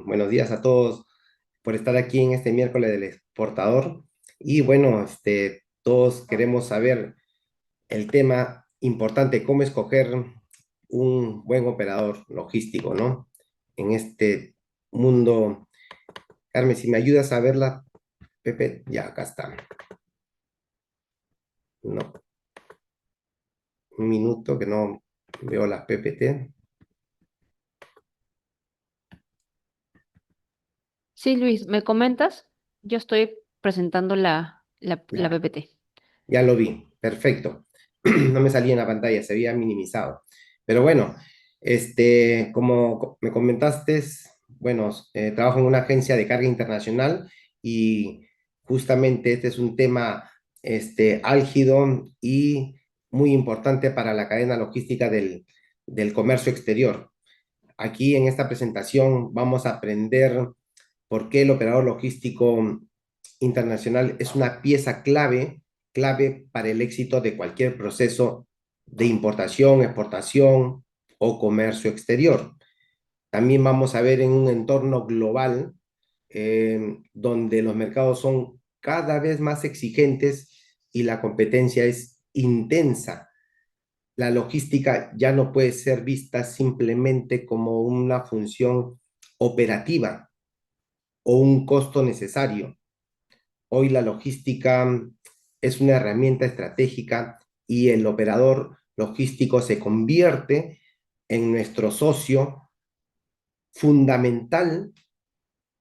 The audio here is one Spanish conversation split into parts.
Buenos días a todos por estar aquí en este miércoles del exportador. Y bueno, todos queremos saber el tema importante, cómo escoger un buen operador logístico, ¿no? En este mundo. Carmen, si me ayudas a verla, Pepe, ya acá está. No, un minuto que no veo las PPT. Sí, Luis, ¿me comentas? Yo estoy presentando la Ya, PPT. ya lo vi, perfecto. No me salía en la pantalla, se había minimizado. Pero bueno, como me comentaste, bueno, trabajo en una agencia de carga internacional y justamente este es un tema álgido y muy importante para la cadena logística del comercio exterior. Aquí en esta presentación vamos a aprender por qué el operador logístico internacional es una pieza clave para el éxito de cualquier proceso de importación, exportación o comercio exterior. También vamos a ver en un entorno global donde los mercados son cada vez más exigentes y la competencia es intensa. La logística ya no puede ser vista simplemente como una función operativa o un costo necesario. Hoy la logística es una herramienta estratégica y el operador logístico se convierte en nuestro socio fundamental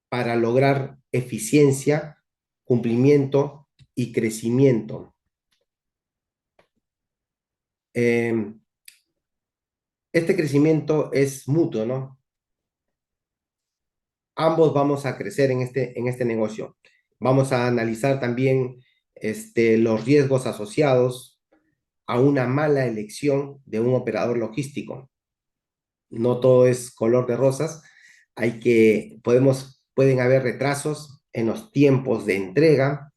para lograr eficiencia, cumplimiento y crecimiento. Eh, este crecimiento es mutuo, ¿no? Ambos vamos a crecer en este negocio. Vamos a analizar también los riesgos asociados a una mala elección de un operador logístico. No todo es color de rosas. Pueden haber retrasos en los tiempos de entrega,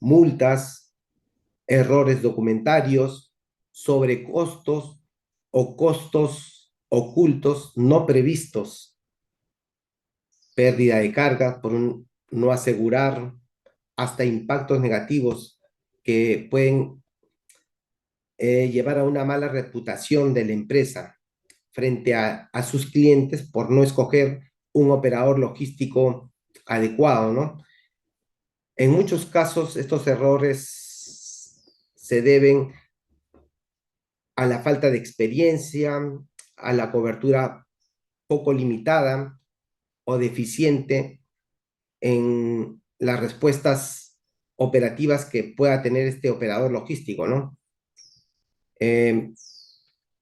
multas, errores documentarios, sobrecostos o costos ocultos no previstos, pérdida de carga por no asegurar, hasta impactos negativos que pueden llevar a una mala reputación de la empresa frente a sus clientes por no escoger un operador logístico adecuado, ¿no? En muchos casos, estos errores se deben a la falta de experiencia, a la cobertura poco limitada o deficiente en las respuestas operativas que pueda tener este operador logístico, ¿no? Eh,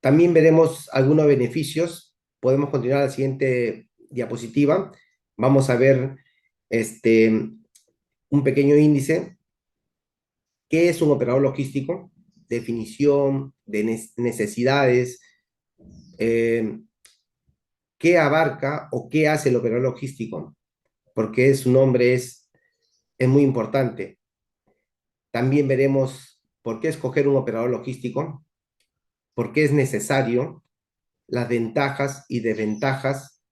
También veremos algunos beneficios. Podemos continuar a la siguiente diapositiva. Vamos a ver un pequeño índice. ¿Qué es un operador logístico? Definición de necesidades, eh, qué abarca o qué hace el operador logístico, porque su nombre es muy importante. También veremos por qué escoger un operador logístico, por qué es necesario, las ventajas y desventajas,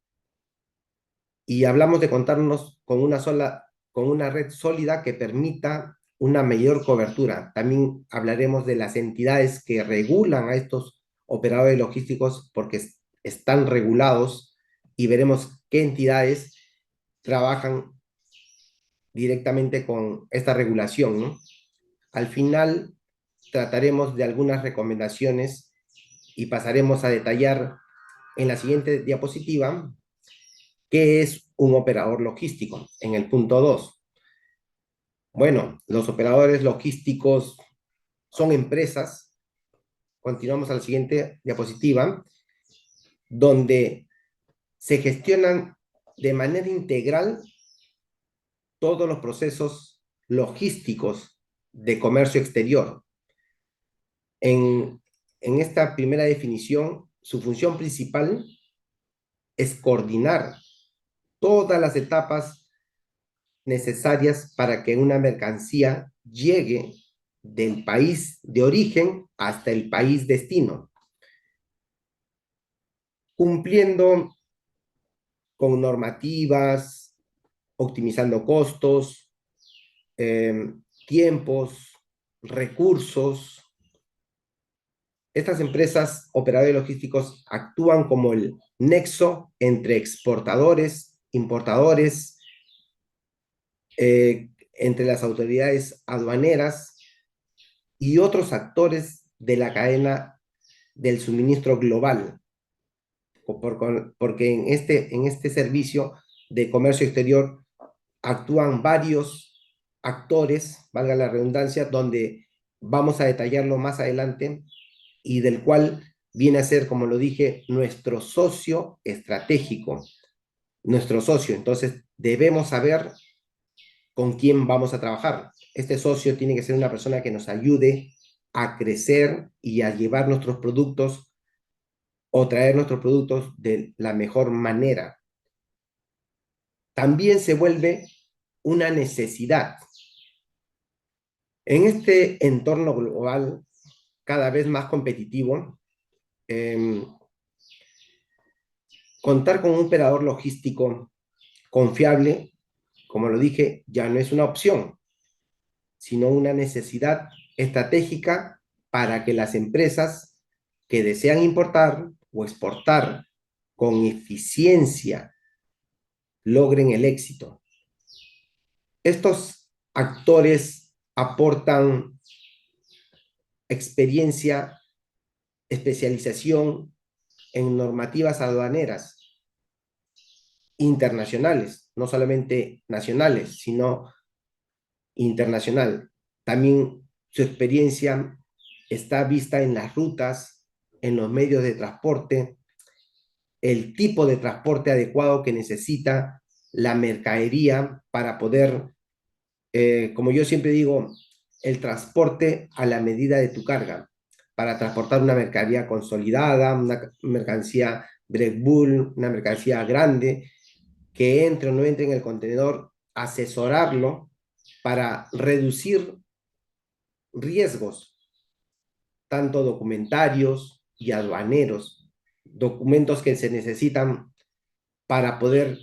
y hablamos de contarnos con una red sólida que permita una mayor cobertura. También hablaremos de las entidades que regulan a estos operadores logísticos porque están regulados y veremos qué entidades trabajan directamente con esta regulación, ¿no? Al final trataremos de algunas recomendaciones y pasaremos a detallar en la siguiente diapositiva qué es un operador logístico en el punto 2. Bueno, los operadores logísticos son empresas, continuamos a la siguiente diapositiva, donde se gestionan de manera integral todos los procesos logísticos de comercio exterior. En, en esta primera definición, su función principal es coordinar todas las etapas necesarias para que una mercancía llegue del país de origen hasta el país destino, cumpliendo con normativas, optimizando costos, tiempos, recursos. Estas empresas, operadores logísticos, actúan como el nexo entre exportadores, importadores, entre las autoridades aduaneras y otros actores de la cadena del suministro global, porque en este servicio de comercio exterior actúan varios actores, valga la redundancia, donde vamos a detallarlo más adelante, y del cual viene a ser, como lo dije, nuestro socio estratégico, nuestro socio. Entonces, debemos saber con quién vamos a trabajar. Este socio tiene que ser una persona que nos ayude a crecer y a llevar nuestros productos o traer nuestros productos de la mejor manera. También se vuelve una necesidad. En este entorno global cada vez más competitivo, eh, contar con un operador logístico confiable, como lo dije, ya no es una opción, sino una necesidad estratégica para que las empresas que desean importar o exportar con eficiencia logren el éxito. Estos actores aportan experiencia, especialización en normativas aduaneras internacionales, no solamente nacionales, sino internacional. También su experiencia está vista en las rutas, en los medios de transporte, el tipo de transporte adecuado que necesita la mercadería para poder, como yo siempre digo, el transporte a la medida de tu carga, para transportar una mercadería consolidada, una mercancía Red Bull, una mercancía grande, que entre o no entre en el contenedor, asesorarlo para reducir riesgos, tanto documentarios y aduaneros, documentos que se necesitan para poder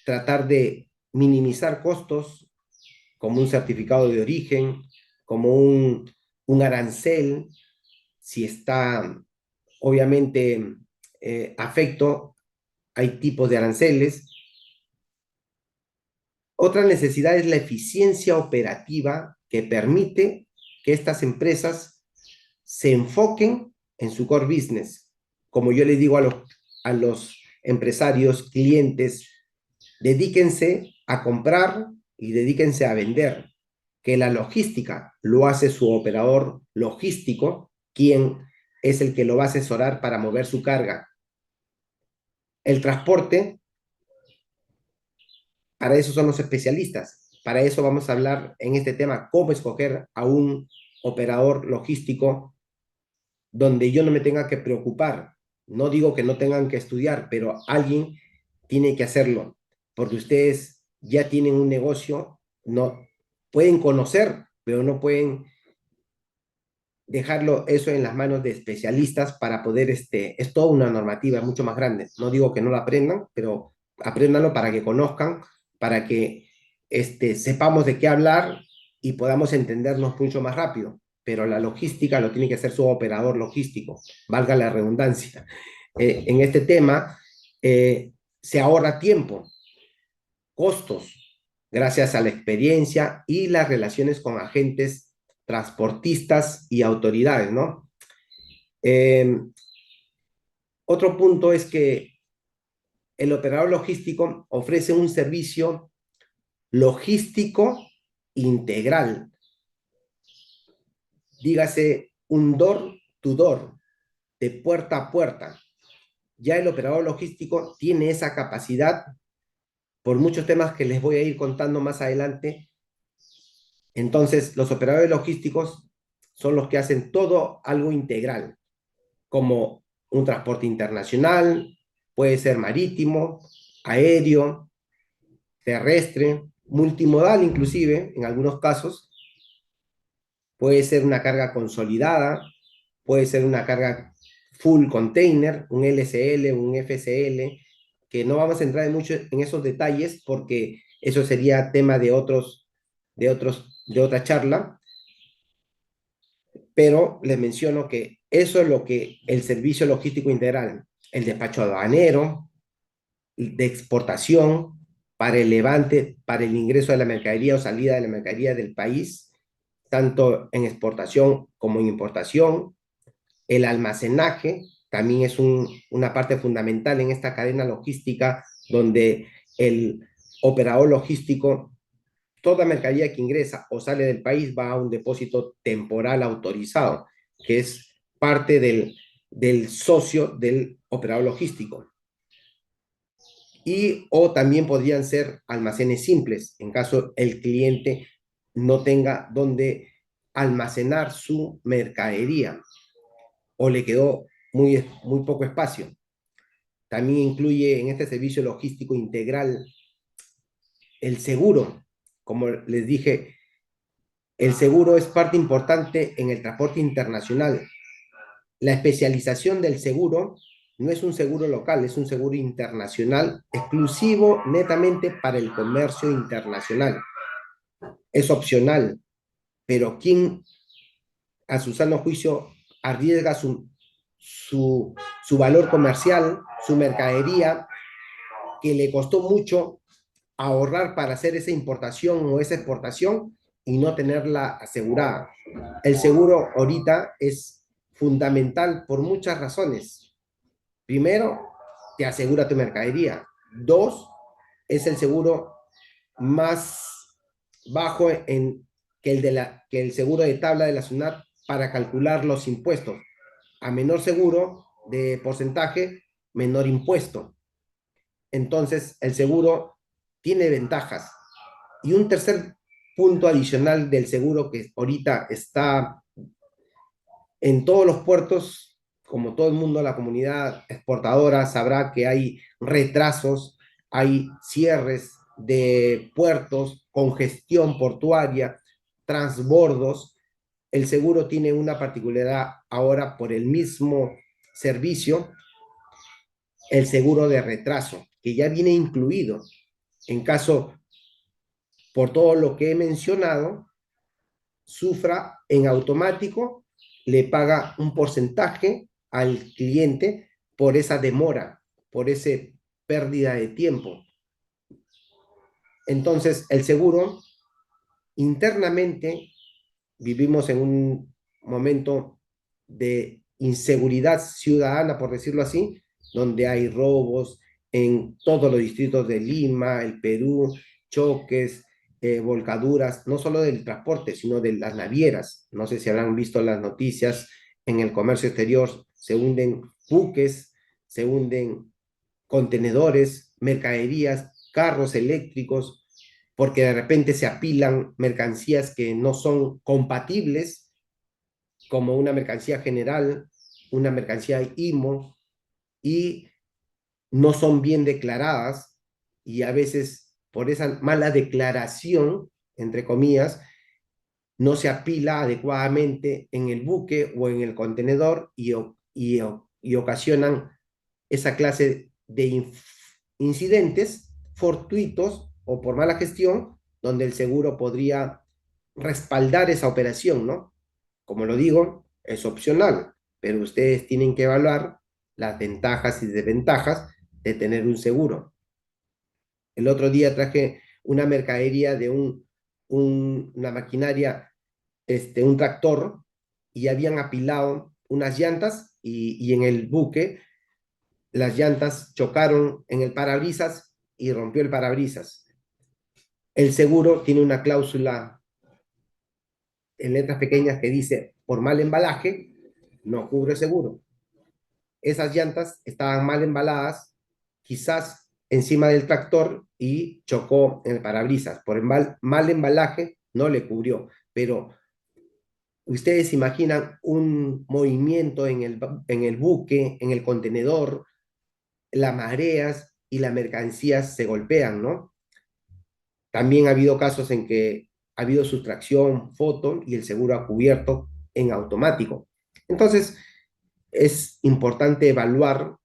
tratar de minimizar costos, como un certificado de origen, como un arancel, si está obviamente afecto, hay tipos de aranceles. Otra necesidad es la eficiencia operativa que permite que estas empresas se enfoquen en su core business. Como yo les digo a los empresarios, clientes, dedíquense a comprar y dedíquense a vender, que la logística lo hace su operador logístico, quien es el que lo va a asesorar para mover su carga. El transporte, para eso son los especialistas. Para eso vamos a hablar en este tema, cómo escoger a un operador logístico donde yo no me tenga que preocupar. No digo que no tengan que estudiar, pero alguien tiene que hacerlo, porque ustedes ya tienen un negocio, no pueden conocer, pero no pueden dejarlo eso en las manos de especialistas para poder, es toda una normativa mucho más grande. No digo que no la aprendan, pero apréndanlo para que conozcan, para que sepamos de qué hablar y podamos entendernos mucho más rápido. Pero la logística lo tiene que hacer su operador logístico, valga la redundancia. En este tema se ahorra tiempo, costos, gracias a la experiencia y las relaciones con agentes transportistas y autoridades, ¿no? Eh, Otro punto es que el operador logístico ofrece un servicio logístico integral, dígase un door to door, de puerta a puerta. Ya el operador logístico tiene esa capacidad por muchos temas que les voy a ir contando más adelante. Entonces, los operadores logísticos son los que hacen todo algo integral, como un transporte internacional, puede ser marítimo, aéreo, terrestre, multimodal inclusive, en algunos casos, puede ser una carga consolidada, puede ser una carga full container, un LCL, un FCL, que no vamos a entrar mucho en esos detalles porque eso sería tema de otra charla, pero les menciono que eso es lo que el servicio logístico integral, el despacho aduanero, de exportación, para el levante, para el ingreso de la mercadería o salida de la mercadería del país, tanto en exportación como en importación. El almacenaje también es una parte fundamental en esta cadena logística donde el operador logístico, toda mercadería que ingresa o sale del país va a un depósito temporal autorizado, que es parte del socio del operador logístico. Y o también podrían ser almacenes simples, en caso el cliente no tenga donde almacenar su mercadería o le quedó muy poco espacio. También incluye en este servicio logístico integral el seguro. Como les dije, el seguro es parte importante en el transporte internacional. La especialización del seguro no es un seguro local, es un seguro internacional exclusivo netamente para el comercio internacional. Es opcional, pero quien a su sano juicio arriesga su valor comercial, su mercadería, que le costó mucho ahorrar para hacer esa importación o esa exportación y no tenerla asegurada. El seguro ahorita es fundamental por muchas razones. Primero, te asegura tu mercadería. Dos, es el seguro más bajo que el seguro de tabla de la SUNAT para calcular los impuestos. A menor seguro de porcentaje, menor impuesto. Entonces, el seguro tiene ventajas. Y un tercer punto adicional del seguro que ahorita está en todos los puertos, como todo el mundo, la comunidad exportadora sabrá que hay retrasos, hay cierres de puertos, congestión portuaria, transbordos. El seguro tiene una particularidad ahora por el mismo servicio, el seguro de retraso, que ya viene incluido. En caso, por todo lo que he mencionado, sufra en automático, le paga un porcentaje al cliente por esa demora, por esa pérdida de tiempo. Entonces, el seguro, internamente, vivimos en un momento de inseguridad ciudadana, por decirlo así, donde hay robos en todos los distritos de Lima, el Perú, choques, volcaduras, no solo del transporte, sino de las navieras. No sé si habrán visto las noticias en el comercio exterior, se hunden buques, se hunden contenedores, mercaderías, carros eléctricos, porque de repente se apilan mercancías que no son compatibles, como una mercancía general, una mercancía IMO, y no son bien declaradas, y a veces por esa mala declaración, entre comillas, no se apila adecuadamente en el buque o en el contenedor y ocasionan esa clase de incidentes fortuitos o por mala gestión, donde el seguro podría respaldar esa operación, ¿no? Como lo digo, es opcional, pero ustedes tienen que evaluar las ventajas y desventajas de tener un seguro. El otro día traje una mercadería de una maquinaria, un tractor, y habían apilado unas llantas y en el buque las llantas chocaron en el parabrisas y rompió el parabrisas. El seguro tiene una cláusula en letras pequeñas que dice, por mal embalaje, no cubre seguro. Esas llantas estaban mal embaladas, quizás encima del tractor y chocó en el parabrisas. Por el mal embalaje no le cubrió, pero ustedes imaginan un movimiento en el buque, en el contenedor, las mareas y las mercancías se golpean, ¿no? También ha habido casos en que ha habido sustracción, foto y el seguro ha cubierto en automático. Entonces, es importante evaluar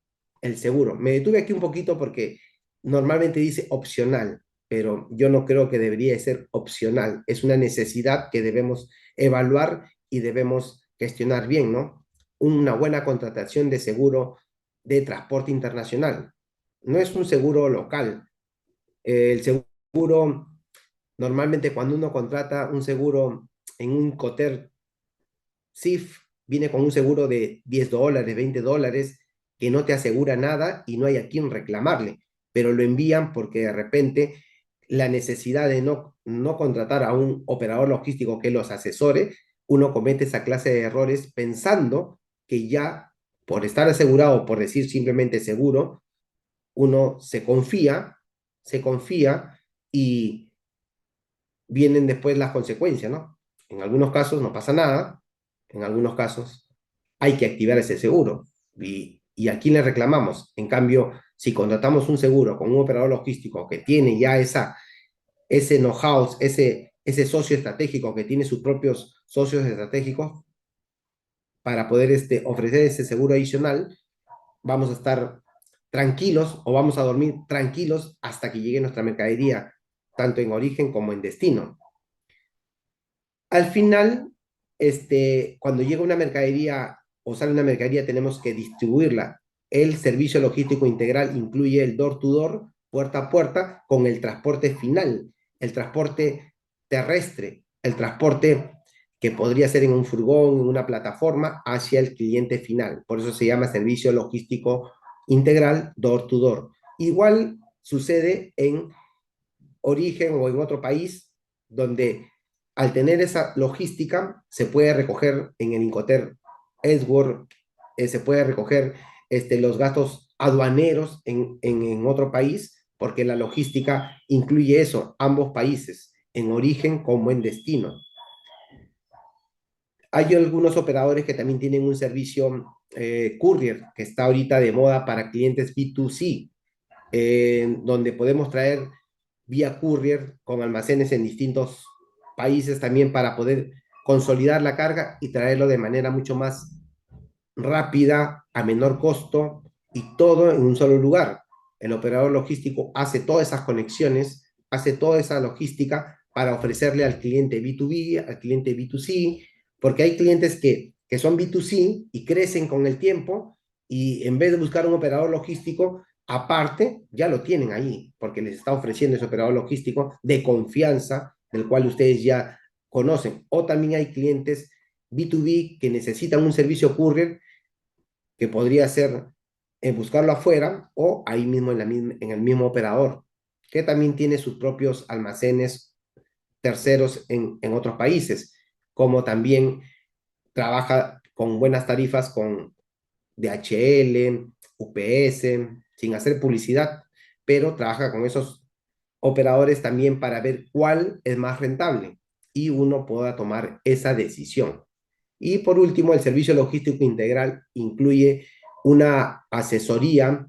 el seguro. Me detuve aquí un poquito porque normalmente dice opcional, pero yo no creo que debería ser opcional. Es una necesidad que debemos evaluar y debemos gestionar bien, ¿no? Una buena contratación de seguro de transporte internacional. No es un seguro local. El seguro, normalmente cuando uno contrata un seguro en un coter SIF, viene con un seguro de $10, $20, que no te asegura nada y no hay a quien reclamarle, pero lo envían porque de repente la necesidad de no contratar a un operador logístico que los asesore, uno comete esa clase de errores pensando que ya por estar asegurado, por decir simplemente seguro, uno se confía y vienen después las consecuencias, ¿no? En algunos casos no pasa nada, en algunos casos hay que activar ese seguro. ¿Y a quién le reclamamos? En cambio, si contratamos un seguro con un operador logístico que tiene ya ese know-how, ese socio estratégico que tiene sus propios socios estratégicos para poder ofrecer ese seguro adicional, vamos a estar tranquilos o vamos a dormir tranquilos hasta que llegue nuestra mercadería, tanto en origen como en destino. Al final, cuando llega una mercadería o sale una mercadería, tenemos que distribuirla. El servicio logístico integral incluye el door-to-door, puerta a puerta, con el transporte final, el transporte terrestre, el transporte que podría ser en un furgón, en una plataforma, hacia el cliente final. Por eso se llama servicio logístico integral door-to-door. Igual sucede en origen o en otro país, donde al tener esa logística se puede recoger en el Incoterm Edward, se puede recoger los gastos aduaneros en otro país, porque la logística incluye eso, ambos países, en origen como en destino. Hay algunos operadores que también tienen un servicio courier, que está ahorita de moda para clientes B2C, donde podemos traer vía courier con almacenes en distintos países también para poder consolidar la carga y traerlo de manera mucho más rápida, a menor costo y todo en un solo lugar. El operador logístico hace todas esas conexiones, hace toda esa logística para ofrecerle al cliente B2B, al cliente B2C, porque hay clientes que son B2C y crecen con el tiempo y en vez de buscar un operador logístico, aparte, ya lo tienen ahí, porque les está ofreciendo ese operador logístico de confianza, del cual ustedes ya conocen. O también hay clientes B2B que necesitan un servicio courier que podría ser buscarlo afuera o ahí mismo en el mismo operador, que también tiene sus propios almacenes terceros en otros países, como también trabaja con buenas tarifas con DHL, UPS, sin hacer publicidad, pero trabaja con esos operadores también para ver cuál es más rentable y uno pueda tomar esa decisión. Y por último, el servicio logístico integral incluye una asesoría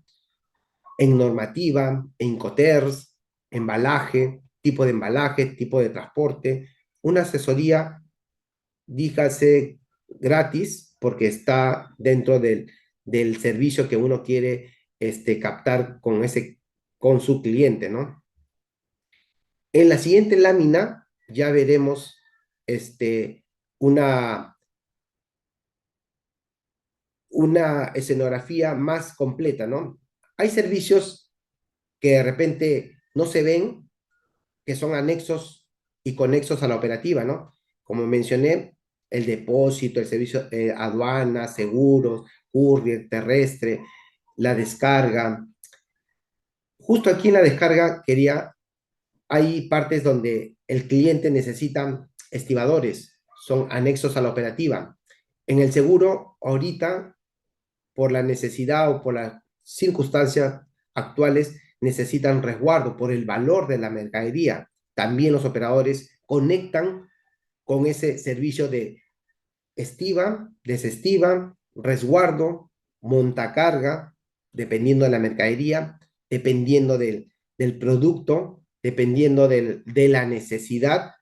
en normativa, en Incoterms, embalaje, tipo de transporte, una asesoría, dígase, gratis, porque está dentro del servicio que uno quiere captar con su cliente, ¿no? En la siguiente lámina ya veremos una, una escenografía más completa, ¿no? Hay servicios que de repente no se ven, que son anexos y conexos a la operativa, ¿no? Como mencioné, el depósito, el servicio aduana, seguros, courier, terrestre, la descarga. Justo aquí en la descarga hay partes donde el cliente necesita estibadores, son anexos a la operativa. En el seguro, ahorita, por la necesidad o por las circunstancias actuales, necesitan resguardo por el valor de la mercadería. También los operadores conectan con ese servicio de estiva, desestiva, resguardo, montacarga, dependiendo de la mercadería, dependiendo del producto, dependiendo de la necesidad.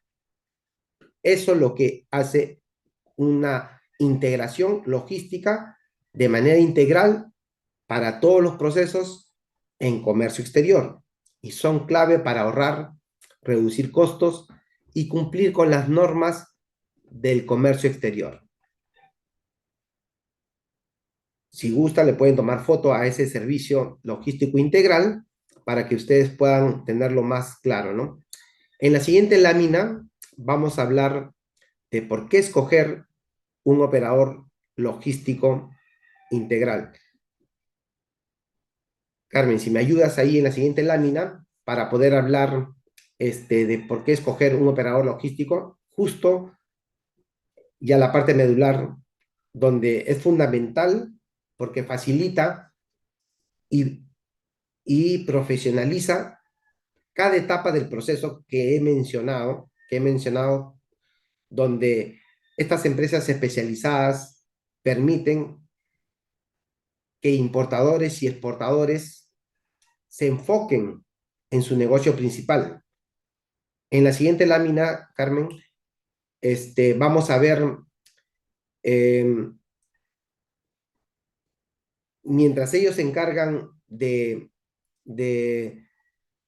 Eso es lo que hace una integración logística de manera integral para todos los procesos en comercio exterior y son clave para ahorrar, reducir costos y cumplir con las normas del comercio exterior. Si gusta, le pueden tomar foto a ese servicio logístico integral para que ustedes puedan tenerlo más claro, ¿no? En la siguiente lámina vamos a hablar de por qué escoger un operador logístico integral. Carmen, si me ayudas ahí en la siguiente lámina para poder hablar de por qué escoger un operador logístico, justo ya la parte medular, donde es fundamental porque facilita y, y profesionaliza cada etapa del proceso que he mencionado, donde estas empresas especializadas permiten que importadores y exportadores se enfoquen en su negocio principal. En la siguiente lámina, Carmen, vamos a ver, eh, mientras ellos se encargan de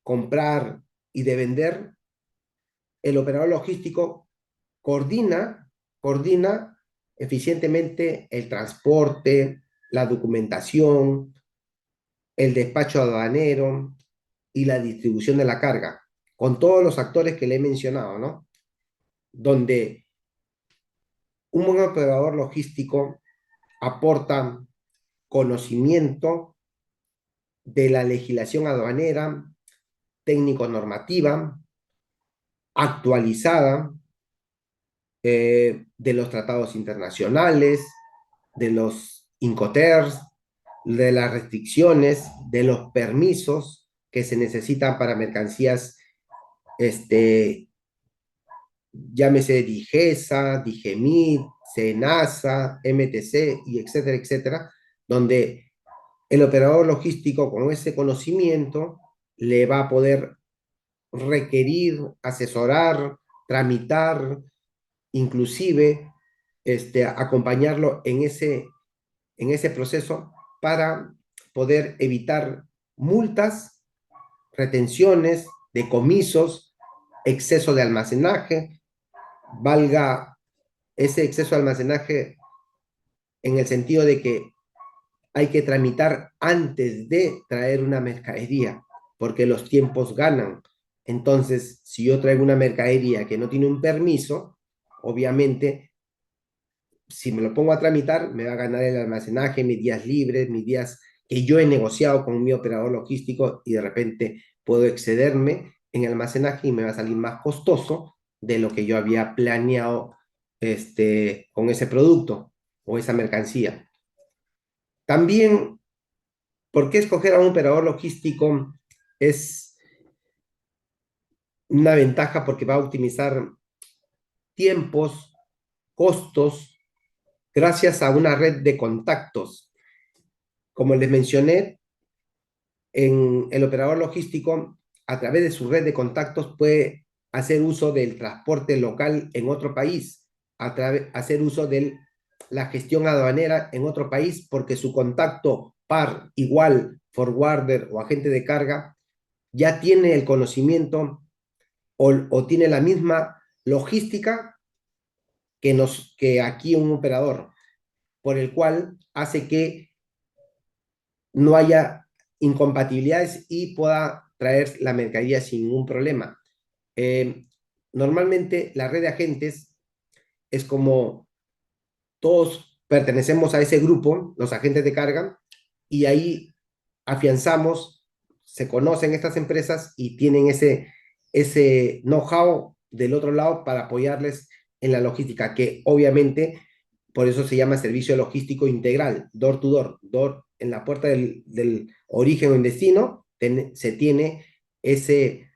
comprar y de vender, el operador logístico coordina eficientemente el transporte, la documentación, el despacho aduanero y la distribución de la carga, con todos los actores que le he mencionado, ¿no? Donde un buen operador logístico aporta conocimiento de la legislación aduanera, técnico-normativa, actualizada, de los tratados internacionales, de los Incoterms, de las restricciones, de los permisos que se necesitan para mercancías, llámese DIGESA, DIGEMIT, SENASA, MTC, y etcétera, etcétera, donde el operador logístico con ese conocimiento le va a poder requerir, asesorar, tramitar, inclusive acompañarlo en ese proceso para poder evitar multas, retenciones, decomisos, exceso de almacenaje, valga ese exceso de almacenaje en el sentido de que hay que tramitar antes de traer una mercadería, porque los tiempos ganan. Entonces, si yo traigo una mercadería que no tiene un permiso, obviamente, si me lo pongo a tramitar, me va a ganar el almacenaje, mis días libres, mis días que yo he negociado con mi operador logístico y de repente puedo excederme en el almacenaje y me va a salir más costoso de lo que yo había planeado con ese producto o esa mercancía. También, ¿por qué escoger a un operador logístico? Es una ventaja porque va a optimizar tiempos, costos, gracias a una red de contactos. Como les mencioné, en el operador logístico, a través de su red de contactos, puede hacer uso del transporte local en otro país, hacer uso de la gestión aduanera en otro país, porque su contacto par, igual, forwarder o agente de carga, ya tiene el conocimiento o tiene la misma logística que aquí un operador, por el cual hace que no haya incompatibilidades y pueda traer la mercadería sin ningún problema. Eh, Normalmente la red de agentes es como todos pertenecemos a ese grupo, los agentes de carga, y ahí afianzamos, se conocen estas empresas y tienen ese know-how del otro lado para apoyarles en la logística, que obviamente por eso se llama servicio logístico integral, door to door, en la puerta del origen o en destino, se tiene ese,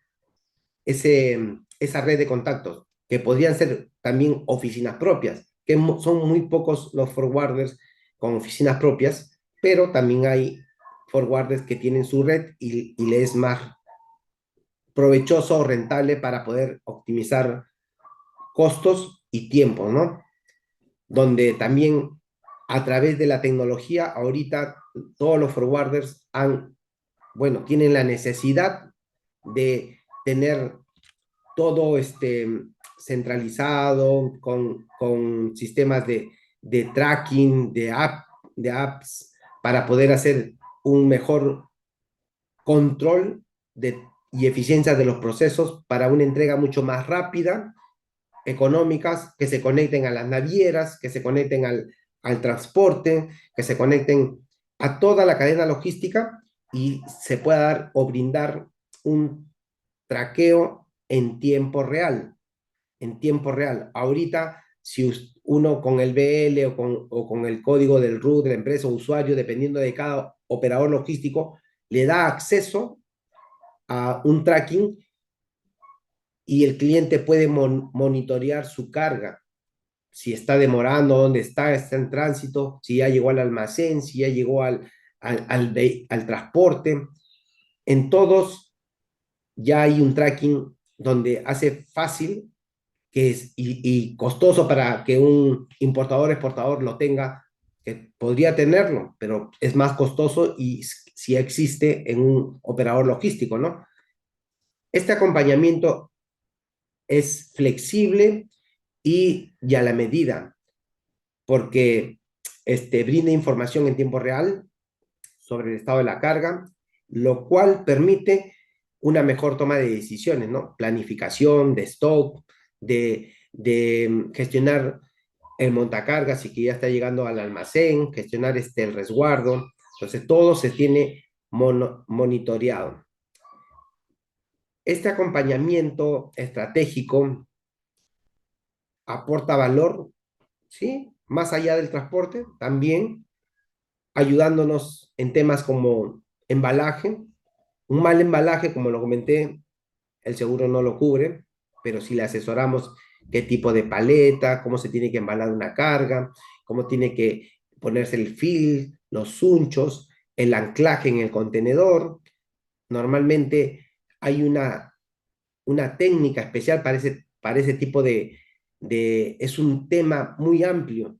esa red de contactos, que podrían ser también oficinas propias, que son muy pocos los forwarders con oficinas propias, pero también hay forwarders que tienen su red y le es más provechoso o rentable para poder optimizar costos y tiempo, ¿no? Donde también a través de la tecnología ahorita todos los forwarders bueno, tienen la necesidad de tener todo centralizado con sistemas de tracking, de apps, para poder hacer un mejor control y eficiencia de los procesos para una entrega mucho más rápida, económicas, que se conecten a las navieras, que se conecten al transporte, que se conecten a toda la cadena logística y se pueda dar o brindar un traqueo en tiempo real. En tiempo real. Ahorita, si uno con el BL o con el código del root de la empresa o usuario, dependiendo de cada operador logístico, le da acceso a un tracking y el cliente puede monitorear su carga, si está demorando, dónde está en tránsito, si ya llegó al almacén, si ya llegó al transporte. En todos ya hay un tracking donde hace fácil que y costoso para que un importador exportador lo tenga, que podría tenerlo, pero es más costoso y si existe en un operador logístico, ¿no? Este acompañamiento es flexible y a la medida, porque brinda información en tiempo real sobre el estado de la carga, lo cual permite una mejor toma de decisiones, ¿no? Planificación de stock, de gestionar el montacargas y que ya está llegando al almacén, gestionar el resguardo. Entonces, todo se tiene monitoreado. Este acompañamiento estratégico aporta valor, ¿sí? Más allá del transporte, también ayudándonos en temas como embalaje. Un mal embalaje, como lo comenté, el seguro no lo cubre, pero si le asesoramos qué tipo de paleta, cómo se tiene que embalar una carga, cómo tiene que ponerse el fill, los unchos, el anclaje en el contenedor. Normalmente hay una técnica especial para ese tipo es un tema muy amplio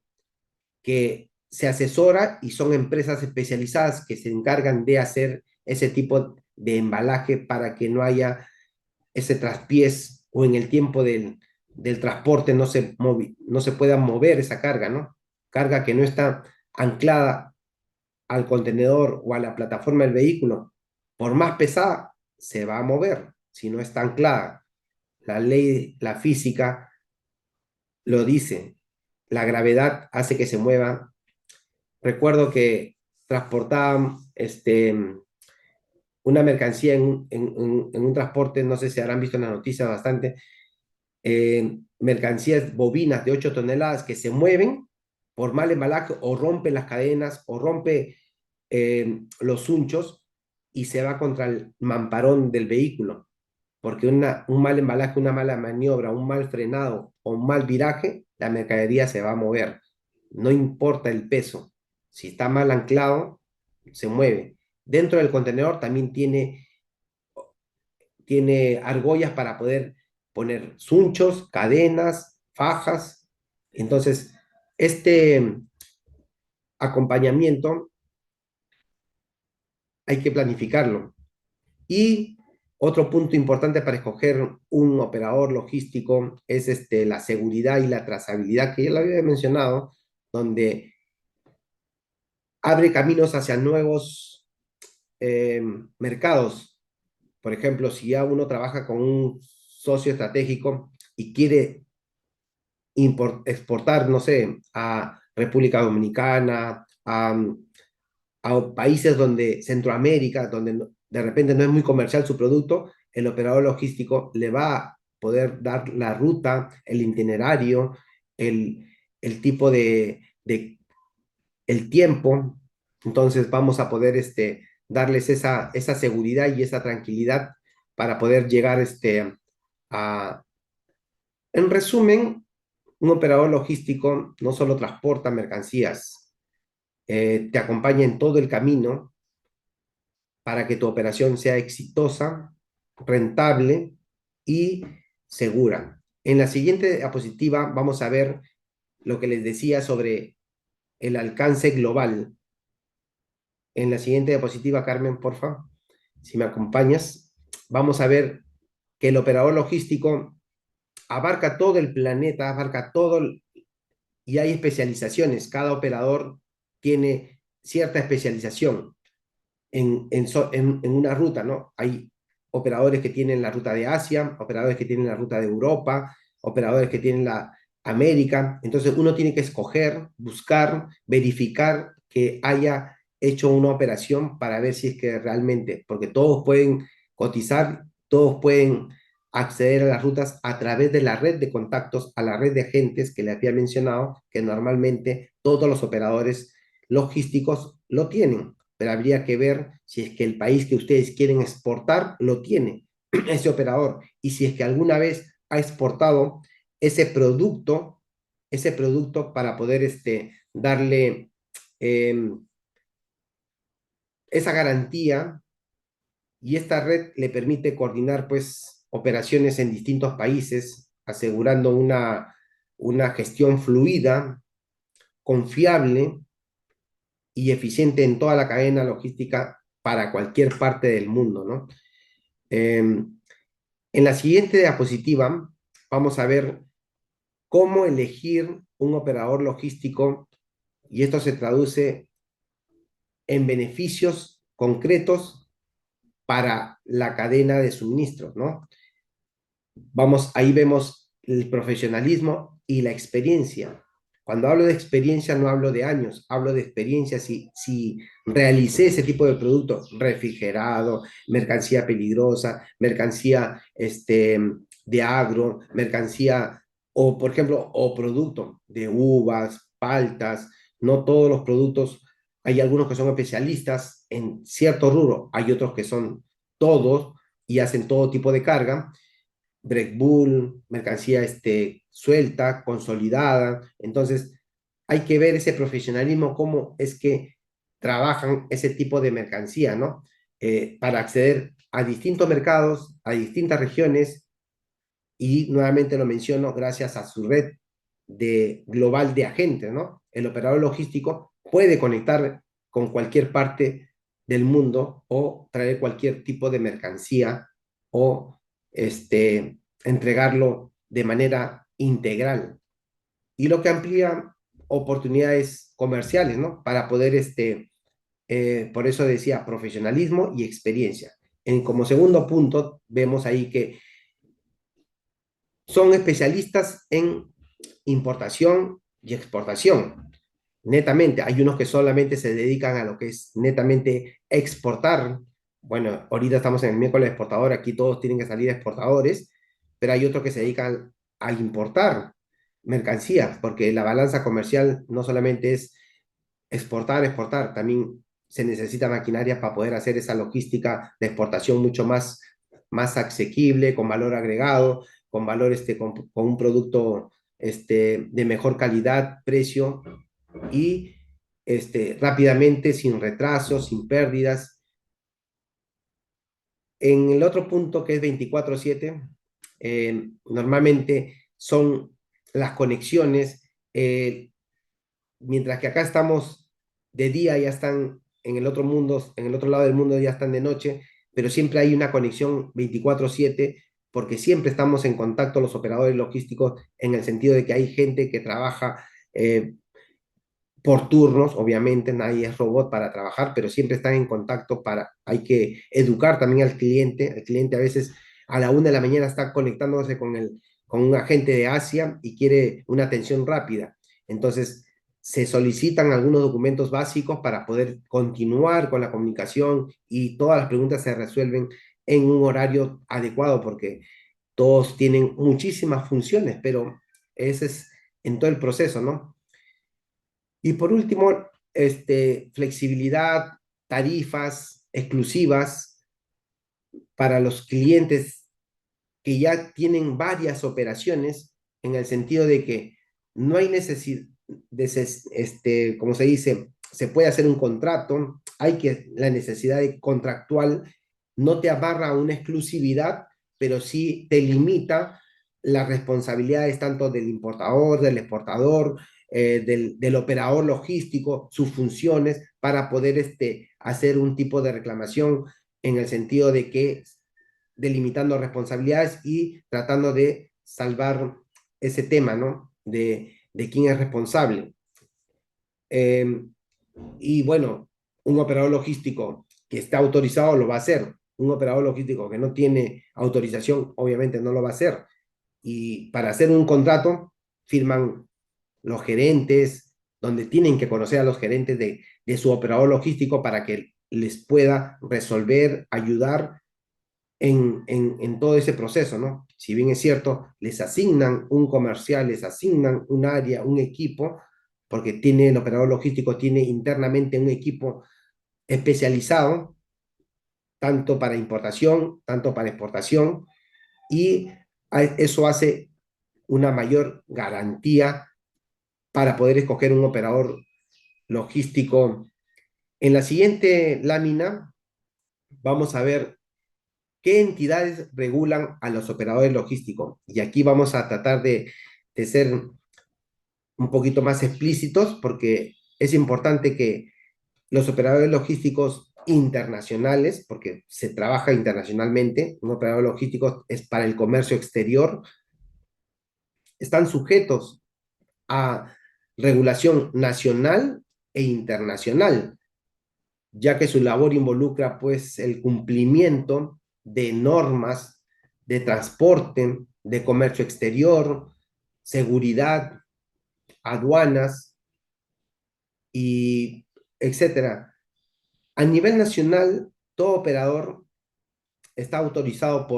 que se asesora y son empresas especializadas que se encargan de hacer ese tipo de embalaje para que no haya ese traspiés o en el tiempo del transporte no se pueda mover esa carga, ¿no? Carga que no está anclada al contenedor o a la plataforma del vehículo, por más pesada, se va a mover si no está anclada. La ley, la física lo dice, la gravedad hace que se mueva. Recuerdo que transportaba una mercancía en un transporte, no sé si habrán visto en las noticias bastante, mercancías bovinas de 8 toneladas que se mueven por mal embalaje o rompe las cadenas o rompe los unchos y se va contra el mamparón del vehículo, porque un mal embalaje, una mala maniobra, un mal frenado o un mal viraje, la mercadería se va a mover. No importa el peso, si está mal anclado, se mueve. Dentro del contenedor también tiene argollas para poder poner sunchos, cadenas, fajas. Entonces, este acompañamiento hay que planificarlo. Y otro punto importante para escoger un operador logístico es la seguridad y la trazabilidad, que ya lo había mencionado, donde abre caminos hacia nuevos mercados. Por ejemplo, si ya uno trabaja con un socio estratégico y quiere exportar, no sé, a República Dominicana, a países donde, Centroamérica, donde de repente no es muy comercial su producto, el operador logístico le va a poder dar la ruta, el itinerario, el tipo el tiempo. Entonces vamos a poder darles esa seguridad y esa tranquilidad para poder llegar a... En resumen, un operador logístico no solo transporta mercancías, te acompaña en todo el camino para que tu operación sea exitosa, rentable y segura. En la siguiente diapositiva vamos a ver lo que les decía sobre el alcance global. En la siguiente diapositiva, Carmen, porfa, si me acompañas, vamos a ver que el operador logístico abarca todo el planeta, abarca todo, y hay especializaciones. Cada operador tiene cierta especialización en una ruta, ¿no? Hay operadores que tienen la ruta de Asia, operadores que tienen la ruta de Europa, operadores que tienen la América. Entonces uno tiene que escoger, buscar, verificar que haya hecho una operación para ver si es que realmente, porque todos pueden cotizar, todos pueden acceder a las rutas a través de la red de contactos, a la red de agentes que le había mencionado, que normalmente todos los operadores logísticos lo tienen, pero habría que ver si es que el país que ustedes quieren exportar lo tiene ese operador, y si es que alguna vez ha exportado ese producto, ese producto para poder darle eh, esa garantía, y esta red le permite coordinar pues operaciones en distintos países, asegurando una gestión fluida, confiable y eficiente en toda la cadena logística para cualquier parte del mundo, ¿no? En la siguiente diapositiva vamos a ver cómo elegir un operador logístico, y esto se traduce en beneficios concretos para la cadena de suministros, ¿no? Ahí vemos el profesionalismo y la experiencia. Cuando hablo de experiencia no hablo de años, hablo de experiencia. Si realicé ese tipo de productos, refrigerado, mercancía peligrosa, mercancía de agro, mercancía, o por ejemplo, o producto de uvas, paltas, no todos los productos, hay algunos que son especialistas en cierto rubro, hay otros que son todos y hacen todo tipo de carga. Break Bull, mercancía suelta, consolidada. Entonces, hay que ver ese profesionalismo, cómo es que trabajan ese tipo de mercancía, ¿no? Para acceder a distintos mercados, a distintas regiones, y nuevamente lo menciono, gracias a su red global de agentes, ¿no? El operador logístico puede conectar con cualquier parte del mundo o traer cualquier tipo de mercancía, o entregarlo de manera integral, y lo que amplía oportunidades comerciales, ¿no? Para poder, por eso decía, profesionalismo y experiencia. Como segundo punto, vemos ahí que son especialistas en importación y exportación. Netamente, hay unos que solamente se dedican a lo que es netamente exportar. Bueno, ahorita estamos en el miércoles exportador, aquí todos tienen que salir exportadores, pero hay otros que se dedican a importar mercancías, porque la balanza comercial no solamente es exportar, exportar, también se necesita maquinaria para poder hacer esa logística de exportación mucho más asequible, con valor agregado, con valor, con un producto de mejor calidad, precio, y rápidamente, sin retrasos, sin pérdidas. En el otro punto, que es 24/7, normalmente son las conexiones, mientras que acá estamos de día, ya están en el otro mundo, en el otro lado del mundo ya están de noche, pero siempre hay una conexión 24/7, porque siempre estamos en contacto los operadores logísticos, en el sentido de que hay gente que trabaja por turnos. Obviamente nadie es robot para trabajar, pero siempre están en contacto. Hay que educar también al cliente. El cliente a veces a la 1 de la mañana está conectándose con un agente de Asia y quiere una atención rápida. Entonces se solicitan algunos documentos básicos para poder continuar con la comunicación, y todas las preguntas se resuelven en un horario adecuado, porque todos tienen muchísimas funciones, pero ese es en todo el proceso, ¿no? Y por último, flexibilidad, tarifas exclusivas para los clientes que ya tienen varias operaciones, en el sentido de que no hay necesidad como se dice, se puede hacer un contrato, la necesidad contractual no te amarra a una exclusividad, pero sí te limita las responsabilidades tanto del importador, del exportador, del operador logístico, sus funciones, para poder hacer un tipo de reclamación en el sentido de que delimitando responsabilidades y tratando de salvar ese tema, ¿no? De quién es responsable. Eh, y bueno, un operador logístico que está autorizado lo va a hacer. Un operador logístico que no tiene autorización, obviamente no lo va a hacer. Y para hacer un contrato, firman los gerentes, donde tienen que conocer a los gerentes de su operador logístico para que les pueda resolver, ayudar en todo ese proceso, ¿no? Si bien es cierto, les asignan un comercial, les asignan un área, un equipo, porque tiene el operador logístico, tiene internamente un equipo especializado, tanto para importación, tanto para exportación, y eso hace una mayor garantía para poder escoger un operador logístico. En la siguiente lámina vamos a ver qué entidades regulan a los operadores logísticos. Y aquí vamos a tratar de ser un poquito más explícitos porque es importante que los operadores logísticos internacionales, porque se trabaja internacionalmente, un operador logístico es para el comercio exterior, están sujetos a regulación nacional e internacional, ya que su labor involucra pues el cumplimiento de normas de transporte, de comercio exterior, seguridad, aduanas y etcétera. A nivel nacional, todo operador está autorizado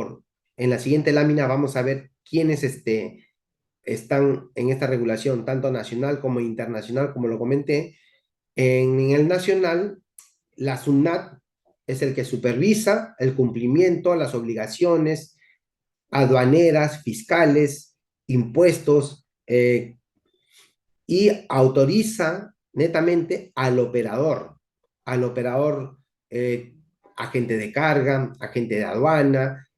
en la siguiente lámina vamos a ver quiénes están en esta regulación, tanto nacional como internacional, como lo comenté. En el nacional, la SUNAT es el que supervisa el cumplimiento, las obligaciones aduaneras, fiscales, impuestos, y autoriza netamente al operador agente de carga, agente de aduana,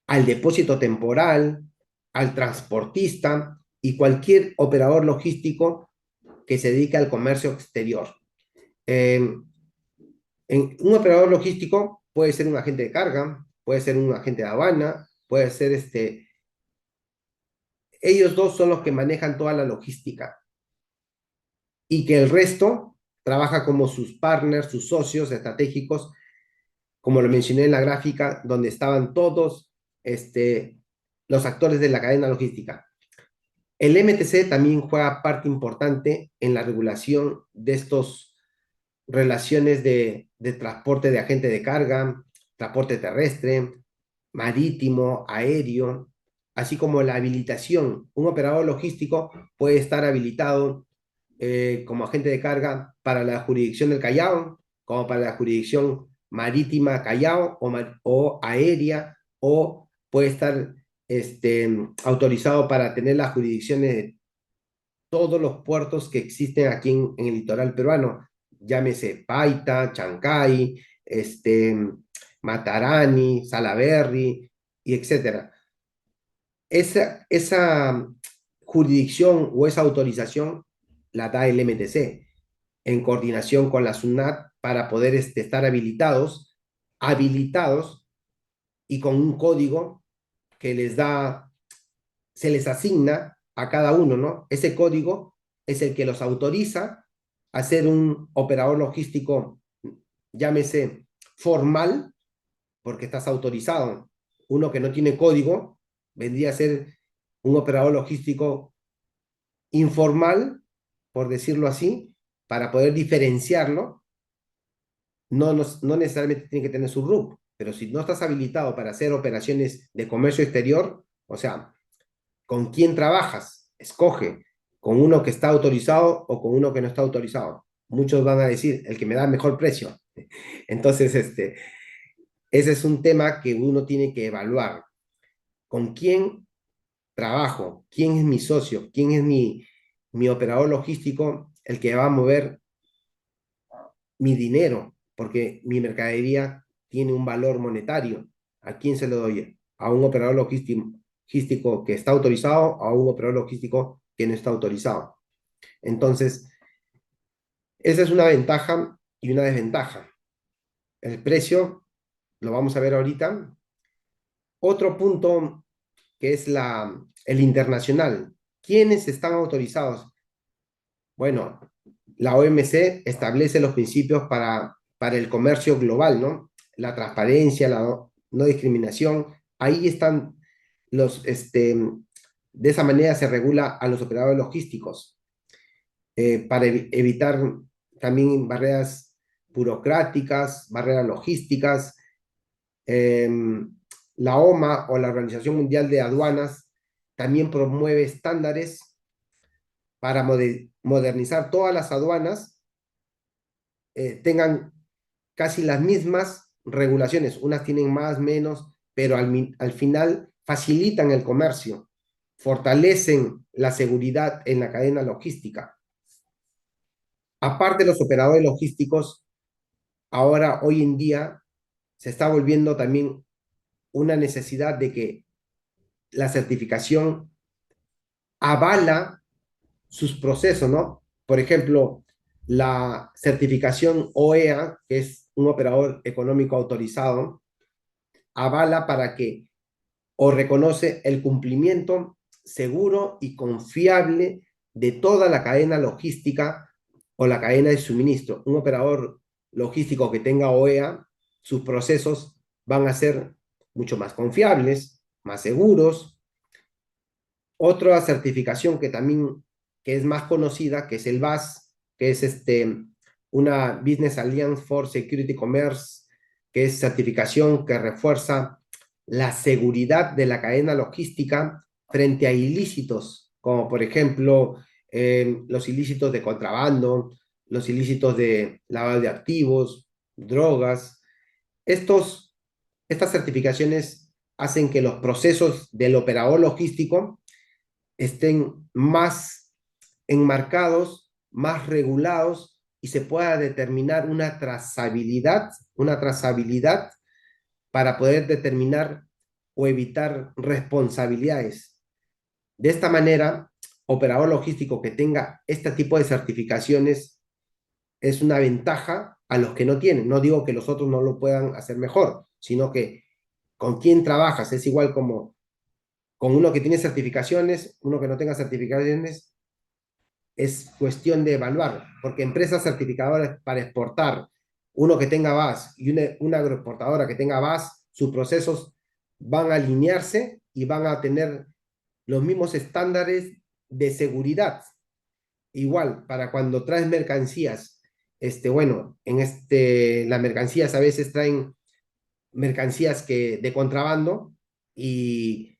al depósito temporal, al transportista y cualquier operador logístico que se dedique al comercio exterior. Eh, un operador logístico puede ser un agente de carga, puede ser un agente de aduana, puede ser ellos dos son los que manejan toda la logística y que el resto trabaja como sus partners, sus socios estratégicos, como lo mencioné en la gráfica, donde estaban todos los actores de la cadena logística. El MTC también juega parte importante en la regulación de estas relaciones de transporte de agente de carga, transporte terrestre, marítimo, aéreo, así como la habilitación. Un operador logístico puede estar habilitado como agente de carga para la jurisdicción del Callao, como para la jurisdicción marítima Callao o aérea, o puede estar autorizado para tener las jurisdicciones de todos los puertos que existen aquí en el litoral peruano, llámese Paita, Chancay, Matarani, Salaberry, y etcétera. Esa jurisdicción o esa autorización la da el MTC en coordinación con la SUNAT para poder estar habilitados y con un código que se les asigna a cada uno, ¿no? Ese código es el que los autoriza a ser un operador logístico, llámese formal, porque estás autorizado. Uno que no tiene código vendría a ser un operador logístico informal, por decirlo así, para poder diferenciarlo. No necesariamente tiene que tener su RUC, pero si no estás habilitado para hacer operaciones de comercio exterior, o sea, ¿con quién trabajas? Escoge, con uno que está autorizado o con uno que no está autorizado. Muchos van a decir, el que me da mejor precio. Entonces, ese es un tema que uno tiene que evaluar. ¿Con quién trabajo? ¿Quién es mi socio? ¿Quién es mi operador logístico? El que va a mover mi dinero, porque mi mercadería tiene un valor monetario. ¿A quién se lo doy? ¿A un operador logístico que está autorizado o a un operador logístico que no está autorizado? Entonces, esa es una ventaja y una desventaja. El precio, lo vamos a ver ahorita. Otro punto que es el internacional. ¿Quiénes están autorizados? Bueno, la OMC establece los principios para el comercio global, ¿no? La transparencia, la no discriminación. Ahí están de esa manera se regula a los operadores logísticos para evitar también barreras burocráticas, barreras logísticas. La OMA o la Organización Mundial de Aduanas también promueve estándares para modernizar todas las aduanas, tengan casi las mismas regulaciones. Unas tienen más, menos, pero al final facilitan el comercio, fortalecen la seguridad en la cadena logística. Aparte de los operadores logísticos, ahora, hoy en día, se está volviendo también una necesidad de que la certificación avala sus procesos, ¿no? Por ejemplo, la certificación OEA, que es un operador económico autorizado, avala para que o reconoce el cumplimiento seguro y confiable de toda la cadena logística o la cadena de suministro. Un operador logístico que tenga OEA, sus procesos van a ser mucho más confiables, más seguros. Otra certificación que también que es más conocida, que es el BAS, que es una Business Alliance for Security Commerce, que es certificación que refuerza la seguridad de la cadena logística frente a ilícitos, como por ejemplo los ilícitos de contrabando, los ilícitos de lavado de activos, drogas. Estas certificaciones hacen que los procesos del operador logístico estén más enmarcados, más regulados y se pueda determinar una trazabilidad para poder determinar o evitar responsabilidades. De esta manera, operador logístico que tenga este tipo de certificaciones es una ventaja a los que no tienen. No digo que los otros no lo puedan hacer mejor, sino que con quién trabajas es igual como con uno que tiene certificaciones, uno que no tenga certificaciones, es cuestión de evaluar, porque empresas certificadoras para exportar, uno que tenga VAS y una agroexportadora que tenga VAS, sus procesos van a alinearse y van a tener los mismos estándares de seguridad. Igual, para cuando traes mercancías, bueno, las mercancías a veces traen mercancías de contrabando y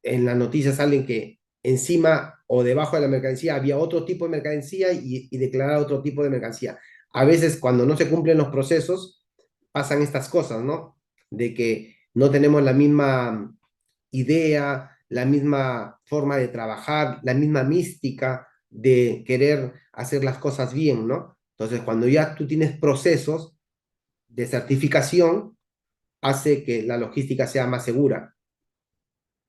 en las noticias salen que encima o debajo de la mercancía había otro tipo de mercancía y declarar otro tipo de mercancía. A veces cuando no se cumplen los procesos, pasan estas cosas, ¿no? De que no tenemos la misma idea, la misma forma de trabajar, la misma mística de querer hacer las cosas bien, ¿no? Entonces, cuando ya tú tienes procesos de certificación, hace que la logística sea más segura.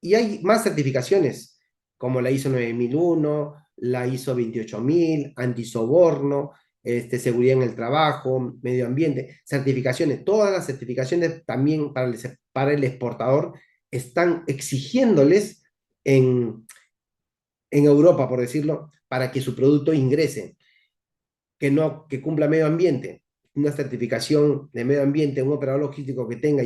Y hay más certificaciones, como la ISO 9001, la ISO 28000, antisoborno, seguridad en el trabajo, medio ambiente, certificaciones. Todas las certificaciones también para el exportador están exigiéndoles en, en Europa, por decirlo, para que su producto ingrese, que cumpla medio ambiente, una certificación de medio ambiente, un operador logístico que tenga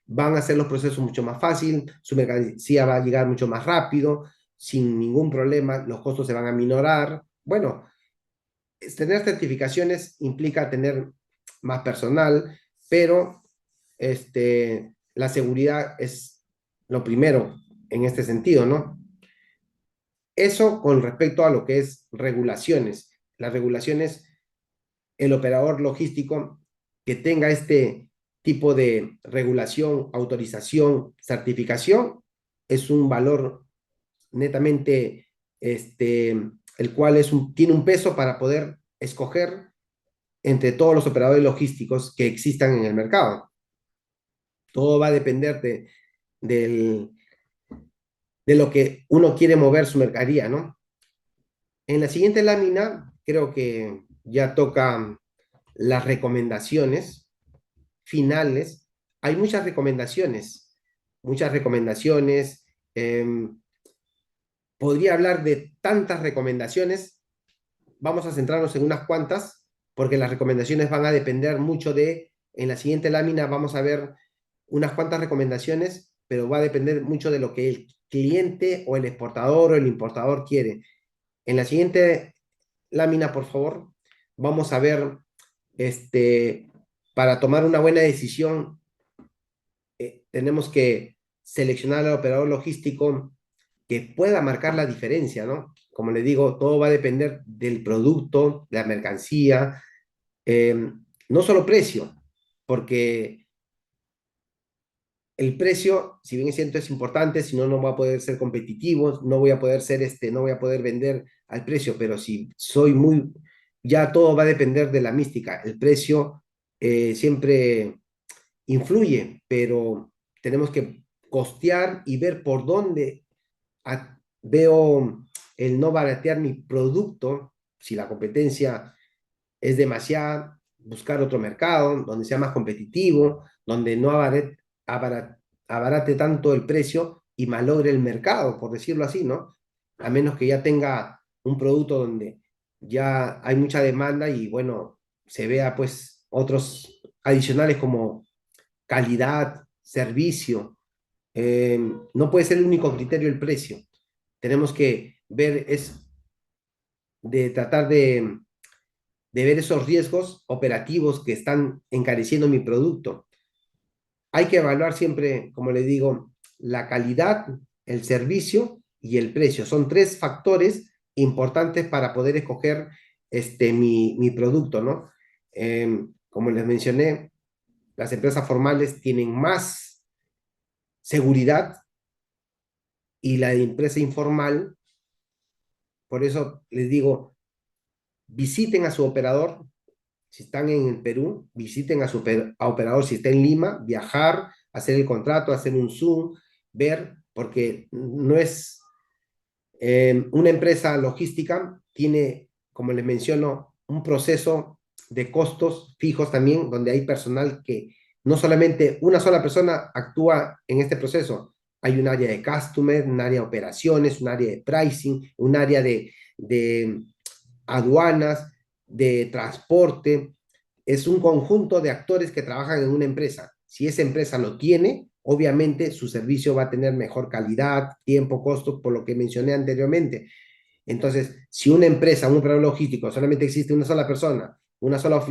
van a hacer los procesos mucho más fácil, su mercancía va a llegar mucho más rápido, sin ningún problema, los costos se van a minorar. Bueno, tener certificaciones implica tener más personal, pero la seguridad es lo primero en este sentido, ¿no? Eso con respecto a lo que es regulaciones. Las regulaciones, el operador logístico que tenga este tipo de regulación, autorización, certificación, es un valor netamente, el cual tiene un peso para poder escoger entre todos los operadores logísticos que existan en el mercado. Todo va a depender del, de lo que uno quiere mover su mercadería, ¿no? En la siguiente lámina, creo que ya toca las recomendaciones finales. Hay muchas recomendaciones. Podría hablar de tantas recomendaciones. Vamos a centrarnos en unas cuantas, porque las recomendaciones van a depender mucho de, en la siguiente lámina vamos a ver unas cuantas recomendaciones, pero va a depender mucho de lo que el cliente o el exportador o el importador quiere. En la siguiente lámina, por favor, vamos a ver, para tomar una buena decisión, tenemos que seleccionar al operador logístico que pueda marcar la diferencia, ¿no? Como le digo, todo va a depender del producto, de la mercancía, no solo precio, porque el precio, si bien es cierto, es importante, si no, no va a poder ser competitivo, no voy a poder ser no voy a poder vender al precio, pero si soy muy, ya todo va a depender de la mística. El precio siempre influye, pero tenemos que costear y ver por dónde veo el no baratear mi producto, si la competencia es demasiada, buscar otro mercado donde sea más competitivo, donde no abarate tanto el precio y malogre el mercado, por decirlo así, ¿no? A menos que ya tenga un producto donde ya hay mucha demanda y bueno, se vea pues otros adicionales como calidad, servicio. No puede ser el único criterio el precio. Tenemos que ver, es de tratar de ver esos riesgos operativos que están encareciendo mi producto. Hay que evaluar siempre, como le digo, la calidad, el servicio y el precio. Son tres factores importantes para poder escoger mi producto, ¿no? Como les mencioné, las empresas formales tienen más seguridad y la empresa informal, por eso les digo, visiten a su operador. Si están en el Perú, visiten a su operador. Si está en Lima, viajar, hacer el contrato, hacer un Zoom, ver, porque no es una empresa logística, tiene, como les menciono, un proceso de costos fijos también, donde hay personal que no solamente una sola persona actúa en este proceso. Hay un área de customer, un área de operaciones, un área de pricing, un área de aduanas, de transporte. Es un conjunto de actores que trabajan en una empresa. Si esa empresa lo tiene, obviamente su servicio va a tener mejor calidad, tiempo, costo, por lo que mencioné anteriormente. Entonces, si una empresa, un operador logístico, solamente existe una sola persona, una sola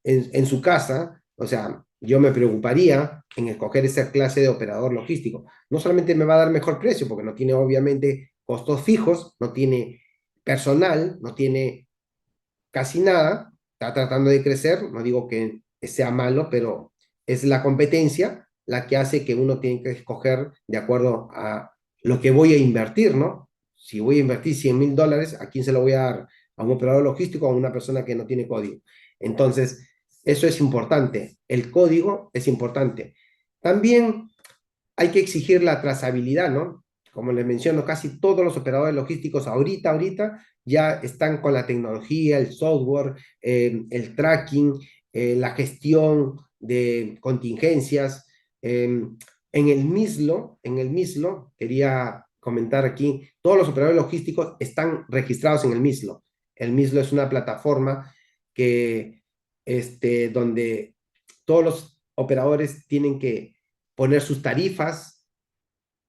en su casa, o sea, yo me preocuparía en escoger esa clase de operador logístico. No solamente me va a dar mejor precio, porque no tiene obviamente costos fijos, no tiene personal, no tiene casi nada, está tratando de crecer, no digo que sea malo, pero es la competencia la que hace que uno tiene que escoger de acuerdo a lo que voy a invertir, ¿no? Si voy a invertir $100,000, ¿a quién se lo voy a dar? ¿A un operador logístico o a una persona que no tiene código? Entonces, eso es importante. El código es importante. También hay que exigir la trazabilidad, ¿no? Como les menciono, casi todos los operadores logísticos ahorita ya están con la tecnología, el software, el tracking, la gestión de contingencias. En el MISLO, quería comentar aquí, todos los operadores logísticos están registrados en el MISLO. El MISLO es una plataforma que, donde todos los operadores tienen que poner sus tarifas.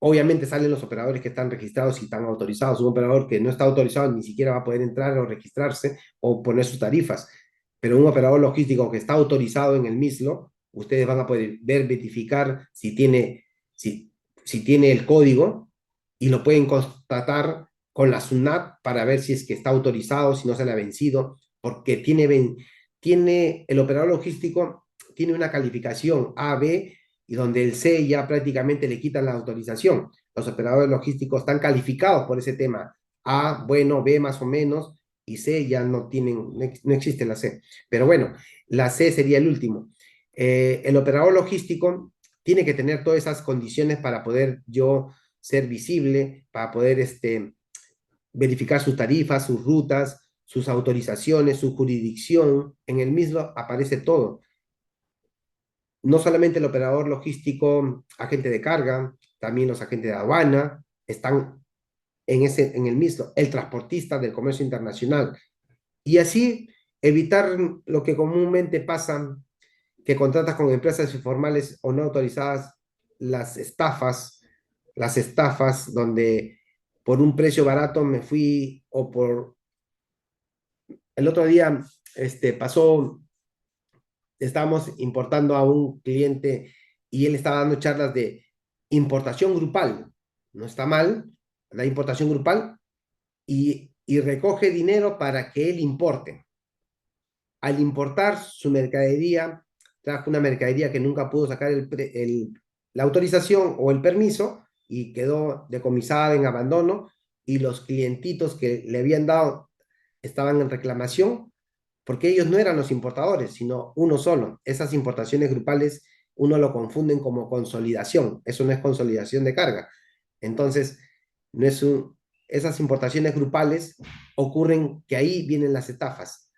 Obviamente salen los operadores que están registrados y están autorizados. Un operador que no está autorizado ni siquiera va a poder entrar o registrarse o poner sus tarifas. Pero un operador logístico que está autorizado en el MISLO, ustedes van a poder ver, verificar si tiene el código y lo pueden constatar con la SUNAT para ver si es que está autorizado, si no se le ha vencido, porque tiene el operador logístico tiene una calificación A, B, y donde el C ya prácticamente le quitan la autorización. Los operadores logísticos están calificados por ese tema. A, bueno, B más o menos, y C ya no tienen, no existe la C. Pero bueno, la C sería el último. El operador logístico tiene que tener todas esas condiciones para poder yo ser visible, para poder verificar sus tarifas, sus rutas, sus autorizaciones, su jurisdicción, en el mismo aparece todo. No solamente el operador logístico, agente de carga, también los agentes de aduana están en el mismo, el transportista del comercio internacional. Y así evitar lo que comúnmente pasa, que contratas con empresas informales o no autorizadas, las las estafas donde por un precio barato me fui o por... El otro día pasó, estábamos importando a un cliente y él estaba dando charlas de importación grupal. No está mal la importación grupal y recoge dinero para que él importe. Al importar su mercadería, trajo una mercadería que nunca pudo sacar la autorización o el permiso y quedó decomisada en abandono y los clientitos que le habían dado estaban en reclamación porque ellos no eran los importadores, sino uno solo. Esas importaciones grupales uno lo confunden como consolidación, eso no es consolidación de carga. Entonces, no es esas importaciones grupales ocurren que ahí vienen las estafas,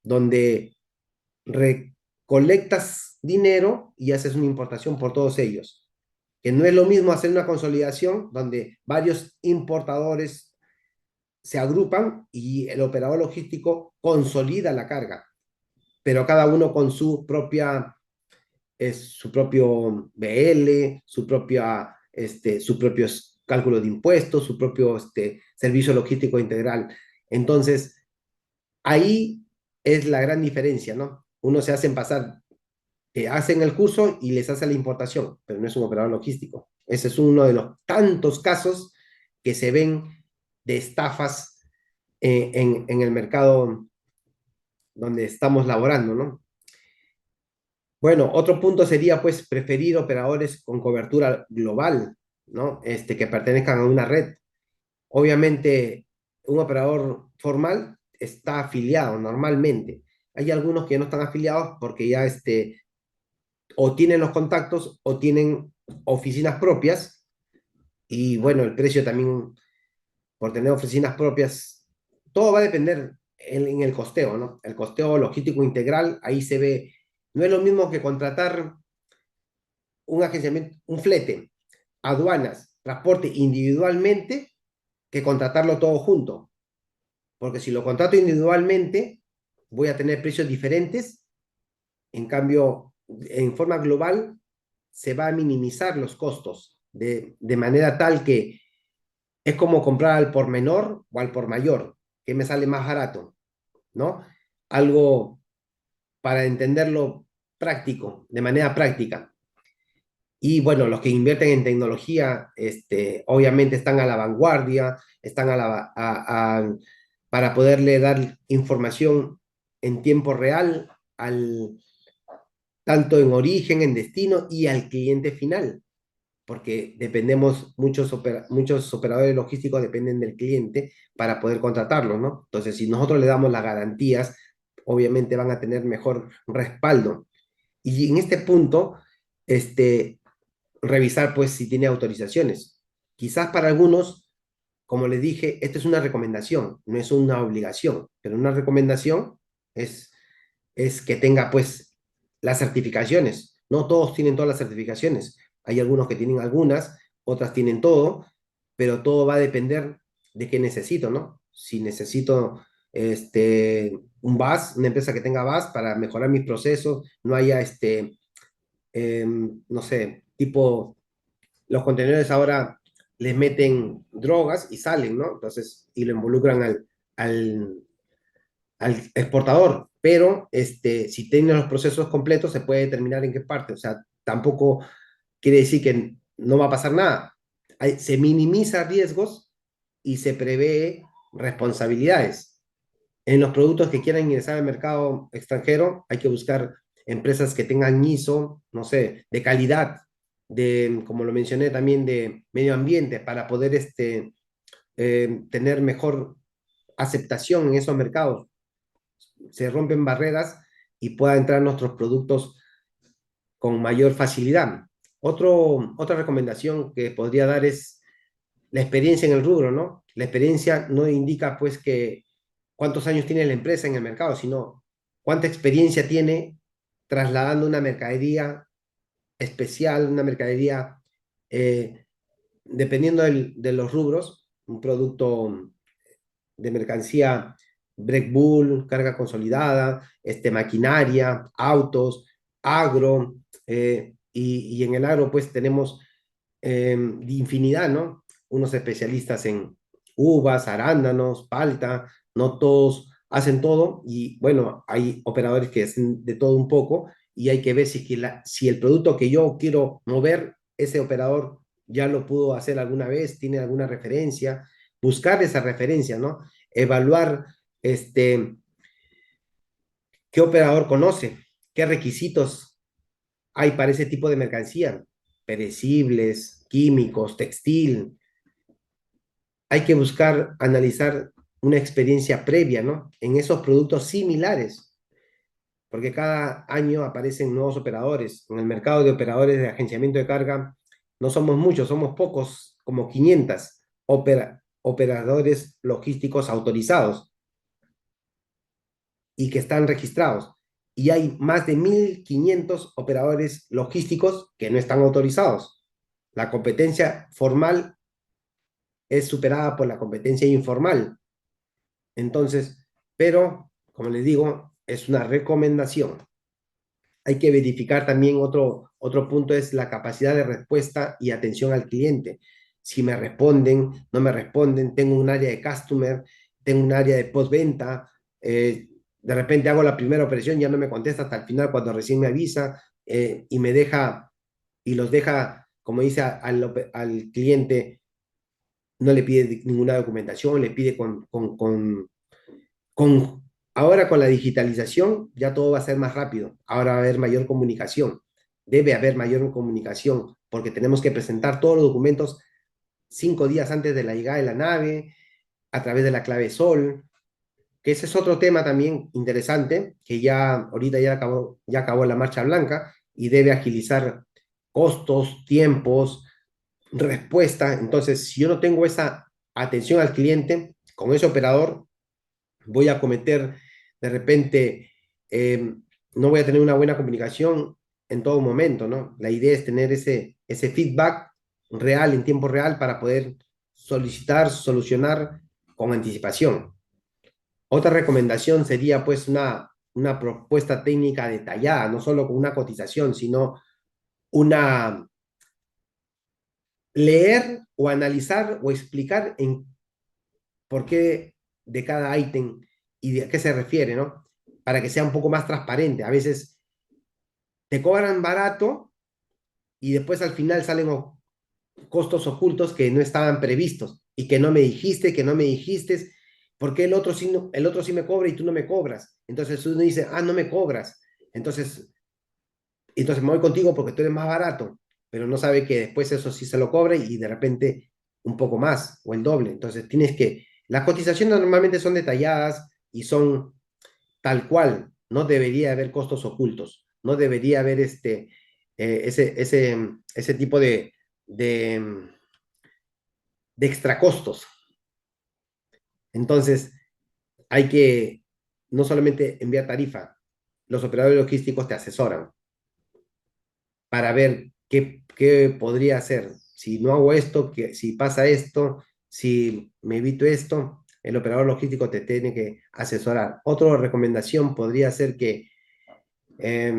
donde recolectas dinero y haces una importación por todos ellos. Que no es lo mismo hacer una consolidación donde varios importadores se agrupan y el operador logístico consolida la carga, pero cada uno con su propio BL, su propio cálculo de impuestos, su propio servicio logístico integral. Entonces, ahí es la gran diferencia, ¿no? Uno se hacen pasar, hacen el curso y les hace la importación, pero no es un operador logístico. Ese es uno de los tantos casos que se ven de estafas en el mercado donde estamos laborando, ¿no? Bueno, otro punto sería pues preferir operadores con cobertura global, ¿no? Que pertenezcan a una red. Obviamente, un operador formal está afiliado normalmente. Hay algunos que no están afiliados porque ya o tienen los contactos o tienen oficinas propias y bueno, el precio también por tener oficinas propias, todo va a depender en el costeo, ¿no? El costeo logístico integral, ahí se ve, no es lo mismo que contratar un agenciamiento, un flete, aduanas, transporte individualmente que contratarlo todo junto. Porque si lo contrato individualmente, voy a tener precios diferentes. En cambio, en forma global, se va a minimizar los costos de manera tal que es como comprar al por menor o al por mayor, que me sale más barato, ¿no? Algo para entenderlo práctico, de manera práctica. Y bueno, los que invierten en tecnología, obviamente están a la vanguardia, están para poderle dar información en tiempo real tanto en origen, en destino y al cliente final, porque dependemos, muchos operadores logísticos dependen del cliente para poder contratarlos, ¿no? Entonces, si nosotros le damos las garantías, obviamente van a tener mejor respaldo. Y en este punto, revisar pues si tiene autorizaciones. Quizás para algunos, como les dije, esto es una recomendación, no es una obligación, pero una recomendación es, es que tenga pues las certificaciones. No todos tienen todas las certificaciones. Hay algunos que tienen algunas, otras tienen todo, pero todo va a depender de qué necesito, ¿no? Si necesito un VAS, una empresa que tenga VAS para mejorar mis procesos, no haya no sé, tipo, los contenedores ahora les meten drogas y salen, ¿no? Entonces, y lo involucran al, al exportador, pero si tienen los procesos completos se puede determinar en qué parte, o sea, tampoco quiere decir que no va a pasar nada. Se minimiza riesgos y se prevé responsabilidades. En los productos que quieran ingresar al mercado extranjero, hay que buscar empresas que tengan ISO, no sé, de calidad, como lo mencioné también, de medio ambiente, para poder tener mejor aceptación en esos mercados. Se rompen barreras y puedan entrar nuestros productos con mayor facilidad. Otra recomendación que podría dar es la experiencia en el rubro, ¿no? La experiencia no indica pues que cuántos años tiene la empresa en el mercado, sino cuánta experiencia tiene trasladando una mercadería especial, una mercadería, eh, dependiendo de los rubros, un producto de mercancía, break bulk, carga consolidada, maquinaria, autos, agro, y en el agro pues tenemos infinidad, ¿no? Unos especialistas en uvas, arándanos, palta, no todos hacen todo y bueno, hay operadores que hacen de todo un poco y hay que ver si el producto que yo quiero mover, ese operador ya lo pudo hacer alguna vez, tiene alguna referencia, buscar esa referencia, ¿no? Evaluar qué operador conoce, qué requisitos hay para ese tipo de mercancía, perecibles, químicos, textil. Hay que buscar analizar una experiencia previa, ¿no? En esos productos similares, porque cada año aparecen nuevos operadores. En el mercado de operadores de agenciamiento de carga no somos muchos, somos pocos, como 500 operadores logísticos autorizados y que están registrados. Y hay más de 1.500 operadores logísticos que no están autorizados. La competencia formal es superada por la competencia informal. Entonces, pero, como les digo, es una recomendación. Hay que verificar también otro punto, es la capacidad de respuesta y atención al cliente. Si me responden, no me responden, tengo un área de customer, tengo un área de postventa, de repente hago la primera operación, ya no me contesta hasta el final cuando recién me avisa, y me deja, y los deja, como dice al cliente, no le pide ninguna documentación, le pide con, ahora con la digitalización ya todo va a ser más rápido, ahora va a haber mayor comunicación, debe haber mayor comunicación porque tenemos que presentar todos los documentos 5 días antes de la llegada de la nave, a través de la clave SOL, que ese es otro tema también interesante, que ya ahorita ya acabó la marcha blanca y debe agilizar costos, tiempos, respuesta. Entonces, si yo no tengo esa atención al cliente con ese operador, voy a cometer de repente, no voy a tener una buena comunicación en todo momento, ¿no? La idea es tener ese feedback real, en tiempo real, para poder solicitar, solucionar con anticipación. Otra recomendación sería pues una propuesta técnica detallada, no solo con una cotización, sino una leer o analizar o explicar en por qué de cada ítem y de a qué se refiere, ¿no? Para que sea un poco más transparente. A veces te cobran barato y después al final salen costos ocultos que no estaban previstos y que no me dijiste, que no me dijiste, porque el otro sí me cobra y tú no me cobras. Entonces uno dice, ah, no me cobras. Entonces me voy contigo porque tú eres más barato, pero no sabe que después eso sí se lo cobra y de repente un poco más o el doble. Entonces las cotizaciones normalmente son detalladas y son tal cual, no debería haber costos ocultos, no debería haber ese tipo de, de extra costos. Entonces, hay que no solamente enviar tarifa, los operadores logísticos te asesoran para ver qué podría hacer. Si no hago esto, si pasa esto, si me evito esto, el operador logístico te tiene que asesorar. Otra recomendación podría ser que eh,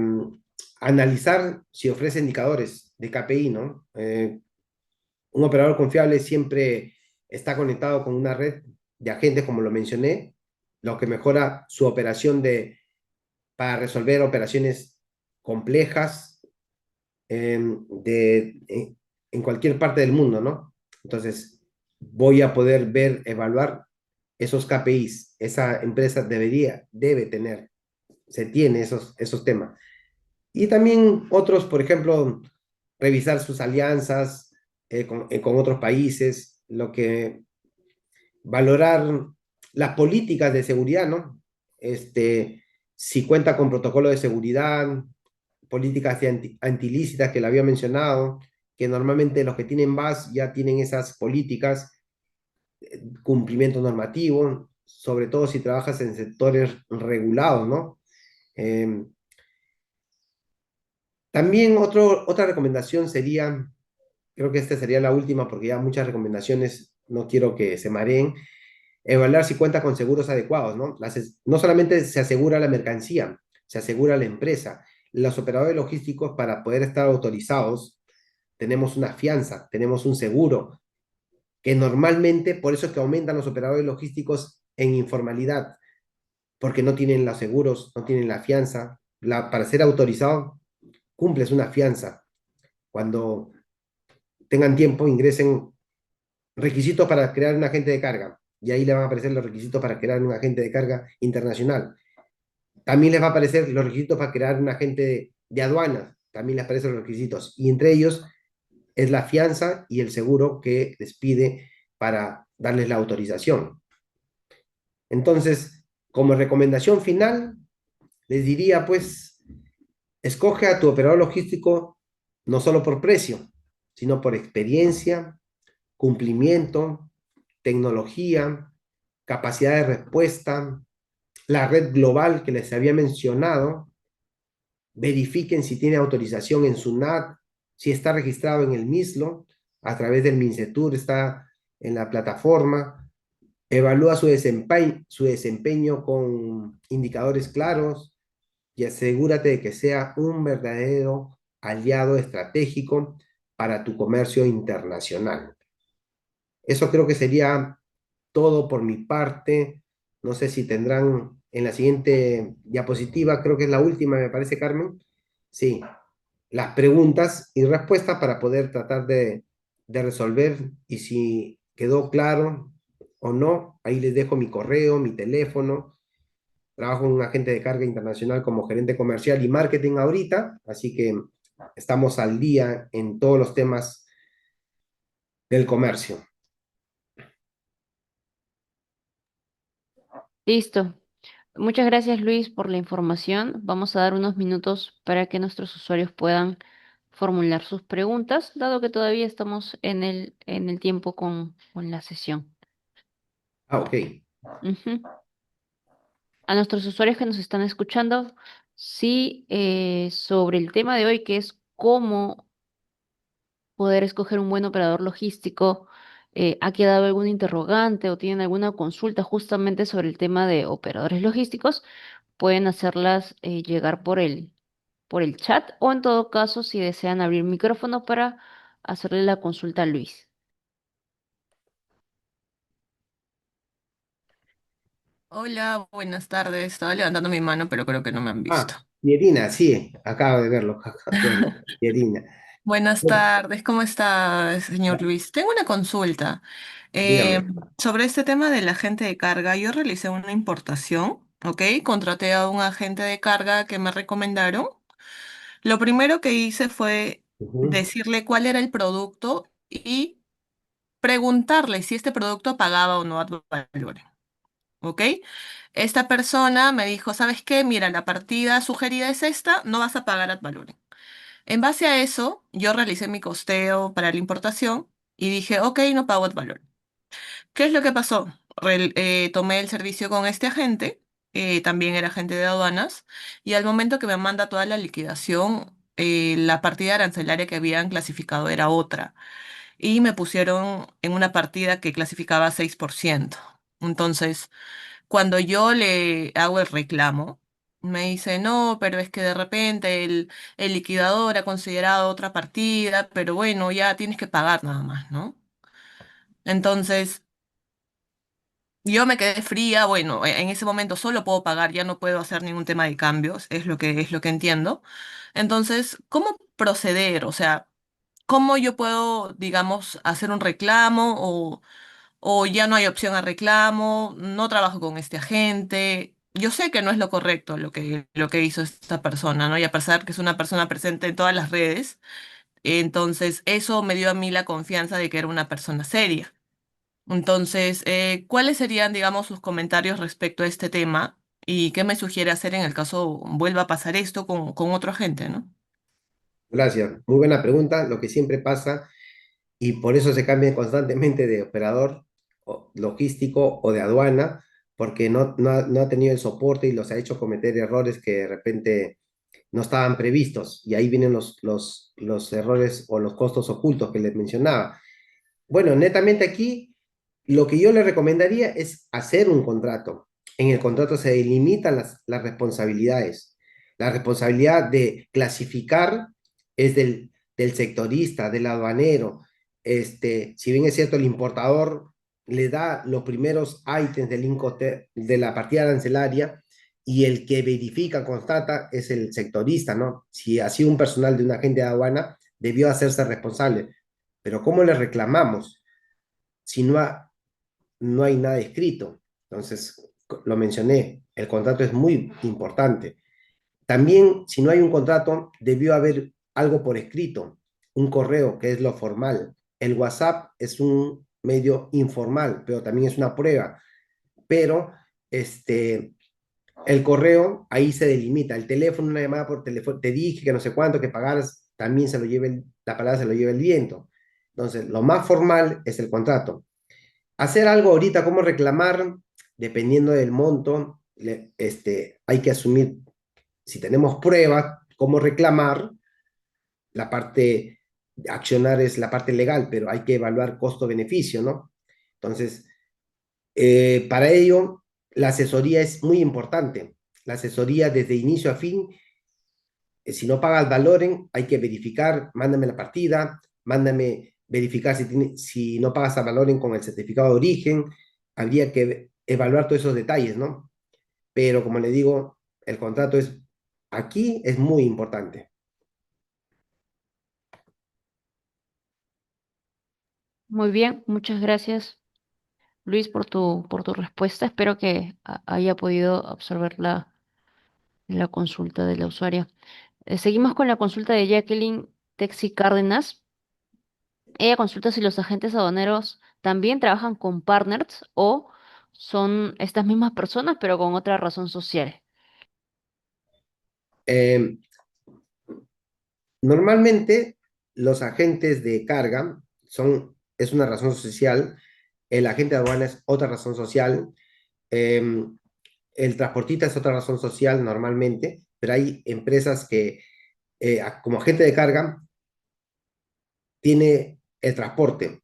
analizar si ofrece indicadores de KPI, ¿no? Un operador confiable siempre está conectado con una red de agentes, como lo mencioné, lo que mejora su operación para resolver operaciones complejas en cualquier parte del mundo, ¿no? Entonces, voy a poder evaluar esos KPIs. Esa empresa debe tener, se tiene esos temas. Y también otros, por ejemplo, revisar sus alianzas con otros países, valorar las políticas de seguridad, ¿no? Si cuenta con protocolo de seguridad, políticas antilícitas que le había mencionado, que normalmente los que tienen VAS ya tienen esas políticas, cumplimiento normativo, sobre todo si trabajas en sectores regulados, ¿no? Eh, También otra recomendación sería, creo que esta sería la última porque ya muchas recomendaciones no quiero que se mareen, evaluar si cuenta con seguros adecuados, ¿no? No solamente se asegura la mercancía, se asegura la empresa. Los operadores logísticos, para poder estar autorizados, tenemos una fianza, tenemos un seguro, que normalmente, por eso es que aumentan los operadores logísticos en informalidad, porque no tienen los seguros, no tienen la fianza. Para ser autorizado, cumples una fianza. Cuando tengan tiempo, ingresen requisitos para crear un agente de carga, y ahí le van a aparecer los requisitos para crear un agente de carga internacional. También les va a aparecer los requisitos para crear un agente de aduanas, también les aparecen los requisitos, y entre ellos es la fianza y el seguro que les pide para darles la autorización. Entonces, como recomendación final, les diría, pues, escoge a tu operador logístico no solo por precio, sino por experiencia, cumplimiento, tecnología, capacidad de respuesta, la red global que les había mencionado. Verifiquen si tiene autorización en SUNAT, si está registrado en el MISLO, a través del MINCETUR, está en la plataforma. Evalúa su desempeño con indicadores claros y asegúrate de que sea un verdadero aliado estratégico para tu comercio internacional. Eso creo que sería todo por mi parte. No sé si tendrán en la siguiente diapositiva, creo que es la última, me parece, Carmen. Sí, las preguntas y respuestas para poder tratar de resolver. Y si quedó claro o no, ahí les dejo mi correo, mi teléfono. Trabajo en un agente de carga internacional como gerente comercial y marketing ahorita, así que estamos al día en todos los temas del comercio. Listo. Muchas gracias, Luis, por la información. Vamos a dar unos minutos para que nuestros usuarios puedan formular sus preguntas, dado que todavía estamos en el tiempo con la sesión. Ah, ok. Ujú. A nuestros usuarios que nos están escuchando, sí, sobre el tema de hoy, que es cómo poder escoger un buen operador logístico, ¿ha quedado algún interrogante o tienen alguna consulta justamente sobre el tema de operadores logísticos? Pueden hacerlas llegar por el chat o en todo caso si desean abrir micrófono para hacerle la consulta a Luis. Hola, buenas tardes. Estaba levantando mi mano, pero creo que no me han visto. Ah, Pierina, sí, acabo de verlo, acabo de verlo. Pierina. Buenas Bueno, tardes, ¿cómo está, señor Luis? Tengo una consulta dígame. sobre este tema del agente de carga. Yo realicé una importación, ¿ok? Contraté a un agente de carga que me recomendaron. Lo primero que hice fue Ujú. decirle cuál era el producto y preguntarle si este producto pagaba o no ad valorem, ¿ok? Esta persona me dijo, ¿sabes qué? Mira, la partida sugerida es esta, no vas a pagar ad valorem. En base a eso, yo realicé mi costeo para la importación y dije, ok, no pago ad valorem. ¿Qué es lo que pasó? Tomé el servicio con este agente, también era agente de aduanas, y al momento que me manda toda la liquidación, la partida arancelaria que habían clasificado era otra y me pusieron en una partida que clasificaba 6%. Entonces, cuando yo le hago el reclamo, me dice, no, pero es que de repente el liquidador ha considerado otra partida, pero bueno, ya tienes que pagar nada más, ¿no? Entonces, yo me quedé fría, bueno, en ese momento solo puedo pagar, ya no puedo hacer ningún tema de cambios, es lo que entiendo. Entonces, ¿cómo proceder? O sea, ¿cómo yo puedo, digamos, hacer un reclamo o ya no hay opción a reclamo, no trabajo con este agente? Yo sé que no es lo correcto lo que hizo esta persona, ¿no? Y a pesar que es una persona presente en todas las redes, entonces eso me dio a mí la confianza de que era una persona seria. Entonces, ¿cuáles serían, digamos, sus comentarios respecto a este tema? ¿Y qué me sugiere hacer en el caso vuelva a pasar esto con otro agente, ¿no? Gracias. Muy buena pregunta. Lo que siempre pasa, y por eso se cambia constantemente de operador logístico o de aduana, porque no ha tenido el soporte y los ha hecho cometer errores que de repente no estaban previstos. Y ahí vienen los errores o los costos ocultos que les mencionaba. Bueno, netamente aquí, lo que yo le recomendaría es hacer un contrato. En el contrato se delimitan las responsabilidades. La responsabilidad de clasificar es del sectorista, del aduanero. Si bien es cierto, el importador le da los primeros ítems de la partida arancelaria y el que verifica, constata, es el sectorista, ¿no? Si ha sido un personal de un agente de aduana, debió hacerse responsable. Pero ¿cómo le reclamamos si no hay nada escrito? Entonces, lo mencioné, el contrato es muy importante. También, si no hay un contrato, debió haber algo por escrito, un correo, que es lo formal. El WhatsApp es un medio informal, pero también es una prueba. Pero el correo, ahí se delimita. El teléfono, una llamada por teléfono, te dije que no sé cuánto, que pagaras, también la palabra se lo lleva el viento. Entonces, lo más formal es el contrato. Hacer algo ahorita, como reclamar, dependiendo del monto, hay que asumir, si tenemos pruebas, cómo reclamar. La parte accionar es la parte legal, pero hay que evaluar costo-beneficio, ¿no? Entonces, para ello, la asesoría es muy importante. La asesoría desde inicio a fin, si no pagas valoren, hay que verificar, mándame la partida, mándame verificar si no pagas a valoren con el certificado de origen, habría que evaluar todos esos detalles, ¿no? Pero como le digo, el contrato aquí es muy importante. Muy bien, muchas gracias, Luis, por tu respuesta. Espero que haya podido absorber la consulta de la usuaria. Seguimos con la consulta de Jacqueline Texi Cárdenas. Ella consulta si los agentes aduaneros también trabajan con partners o son estas mismas personas, pero con otra razón social. Eh, Normalmente, los agentes de carga es una razón social, el agente de aduana es otra razón social, eh, el transportista es otra razón social normalmente, pero hay empresas que como agente de carga tiene el transporte,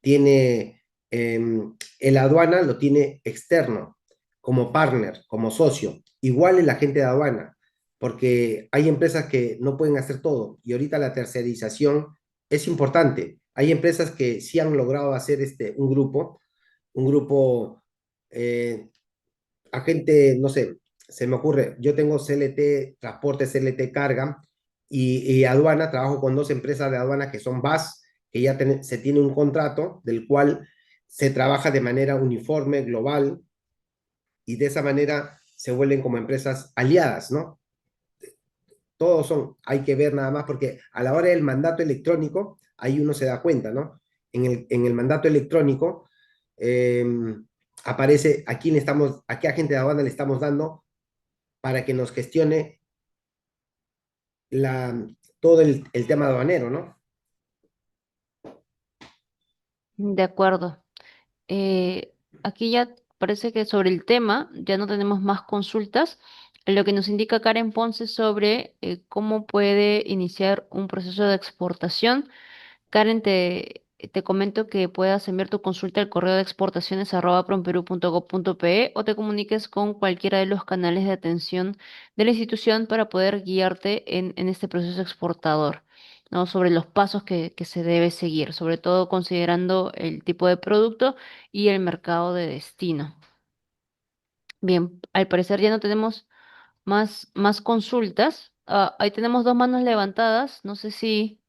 tiene el aduana, lo tiene externo, como partner, como socio. Igual el agente de aduana, porque hay empresas que no pueden hacer todo y ahorita la tercerización es importante. Hay empresas que sí han logrado hacer un grupo eh, agente, no sé, se me ocurre, yo tengo CLT Transporte, CLT Carga y aduana, trabajo con dos empresas de aduana que son VAS, que ya se tiene un contrato del cual se trabaja de manera uniforme, global, y de esa manera se vuelven como empresas aliadas, ¿no? Todos hay que ver nada más, porque a la hora del mandato electrónico, ahí uno se da cuenta, ¿no? En el mandato electrónico eh, aparece a qué agente de aduana le estamos dando para que nos gestione todo el tema aduanero, ¿no? De acuerdo. Eh, Aquí ya parece que sobre el tema ya no tenemos más consultas, lo que nos indica Karen Ponce sobre cómo puede iniciar un proceso de exportación. Karen, te comento que puedas enviar tu consulta al correo de exportaciones @promperú.gov.pe o te comuniques con cualquiera de los canales de atención de la institución para poder guiarte en este proceso exportador, ¿no? Sobre los pasos que se debe seguir, sobre todo considerando el tipo de producto y el mercado de destino. Bien, al parecer ya no tenemos más consultas. Ahí tenemos dos manos levantadas. No sé si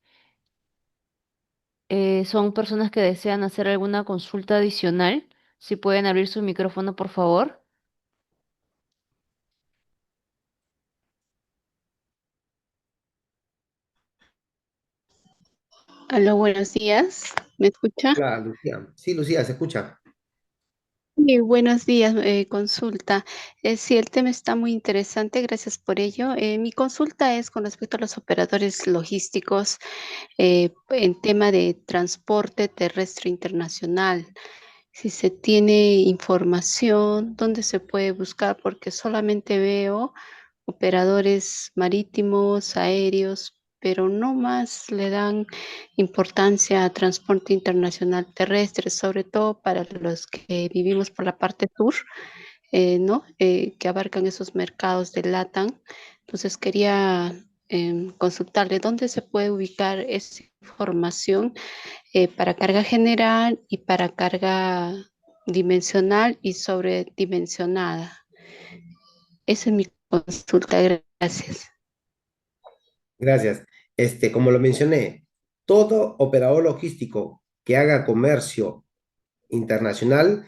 son personas que desean hacer alguna consulta adicional. Si pueden abrir su micrófono, por favor. Aló, buenos días. ¿Me escucha? Claro, Lucía. Sí, Lucía, se escucha. Sí, buenos días. Consulta. Sí, el tema está muy interesante. Gracias por ello. Mi consulta es con respecto a los operadores logísticos en tema de transporte terrestre internacional. si se tiene información, dónde se puede buscar, porque solamente veo operadores marítimos, aéreos, pero no más le dan importancia a transporte internacional terrestre, sobre todo para los que vivimos por la parte sur, ¿no? Que abarcan esos mercados de LATAM. Entonces quería consultarle dónde se puede ubicar esa información para carga general y para carga dimensional y sobredimensionada. Esa es mi consulta. Gracias. Gracias. Como lo mencioné, todo operador logístico que haga comercio internacional,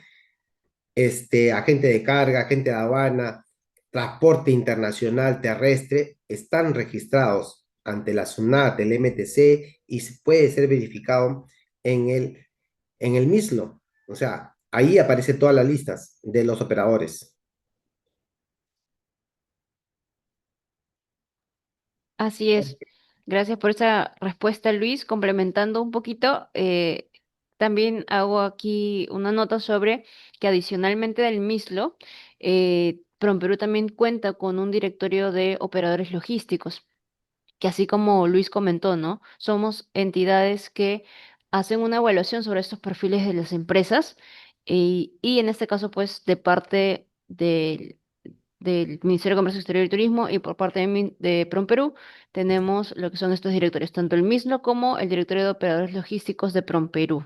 agente de carga, agente de aduana, transporte internacional terrestre, están registrados ante la SUNAT, el MTC, y puede ser verificado en el mismo. O sea, ahí aparece todas las listas de los operadores. Así es. Gracias por esa respuesta, Luis. Complementando un poquito, también hago aquí una nota sobre que adicionalmente del MISLO, PROMPERÚ también cuenta con un directorio de operadores logísticos, que así como Luis comentó, ¿no? Somos entidades que hacen una evaluación sobre estos perfiles de las empresas y en este caso, pues, de parte del Ministerio de Comercio Exterior y Turismo y por parte de PROMPERÚ tenemos lo que son estos directores, tanto el MISLO como el Directorio de Operadores Logísticos de PROMPERÚ.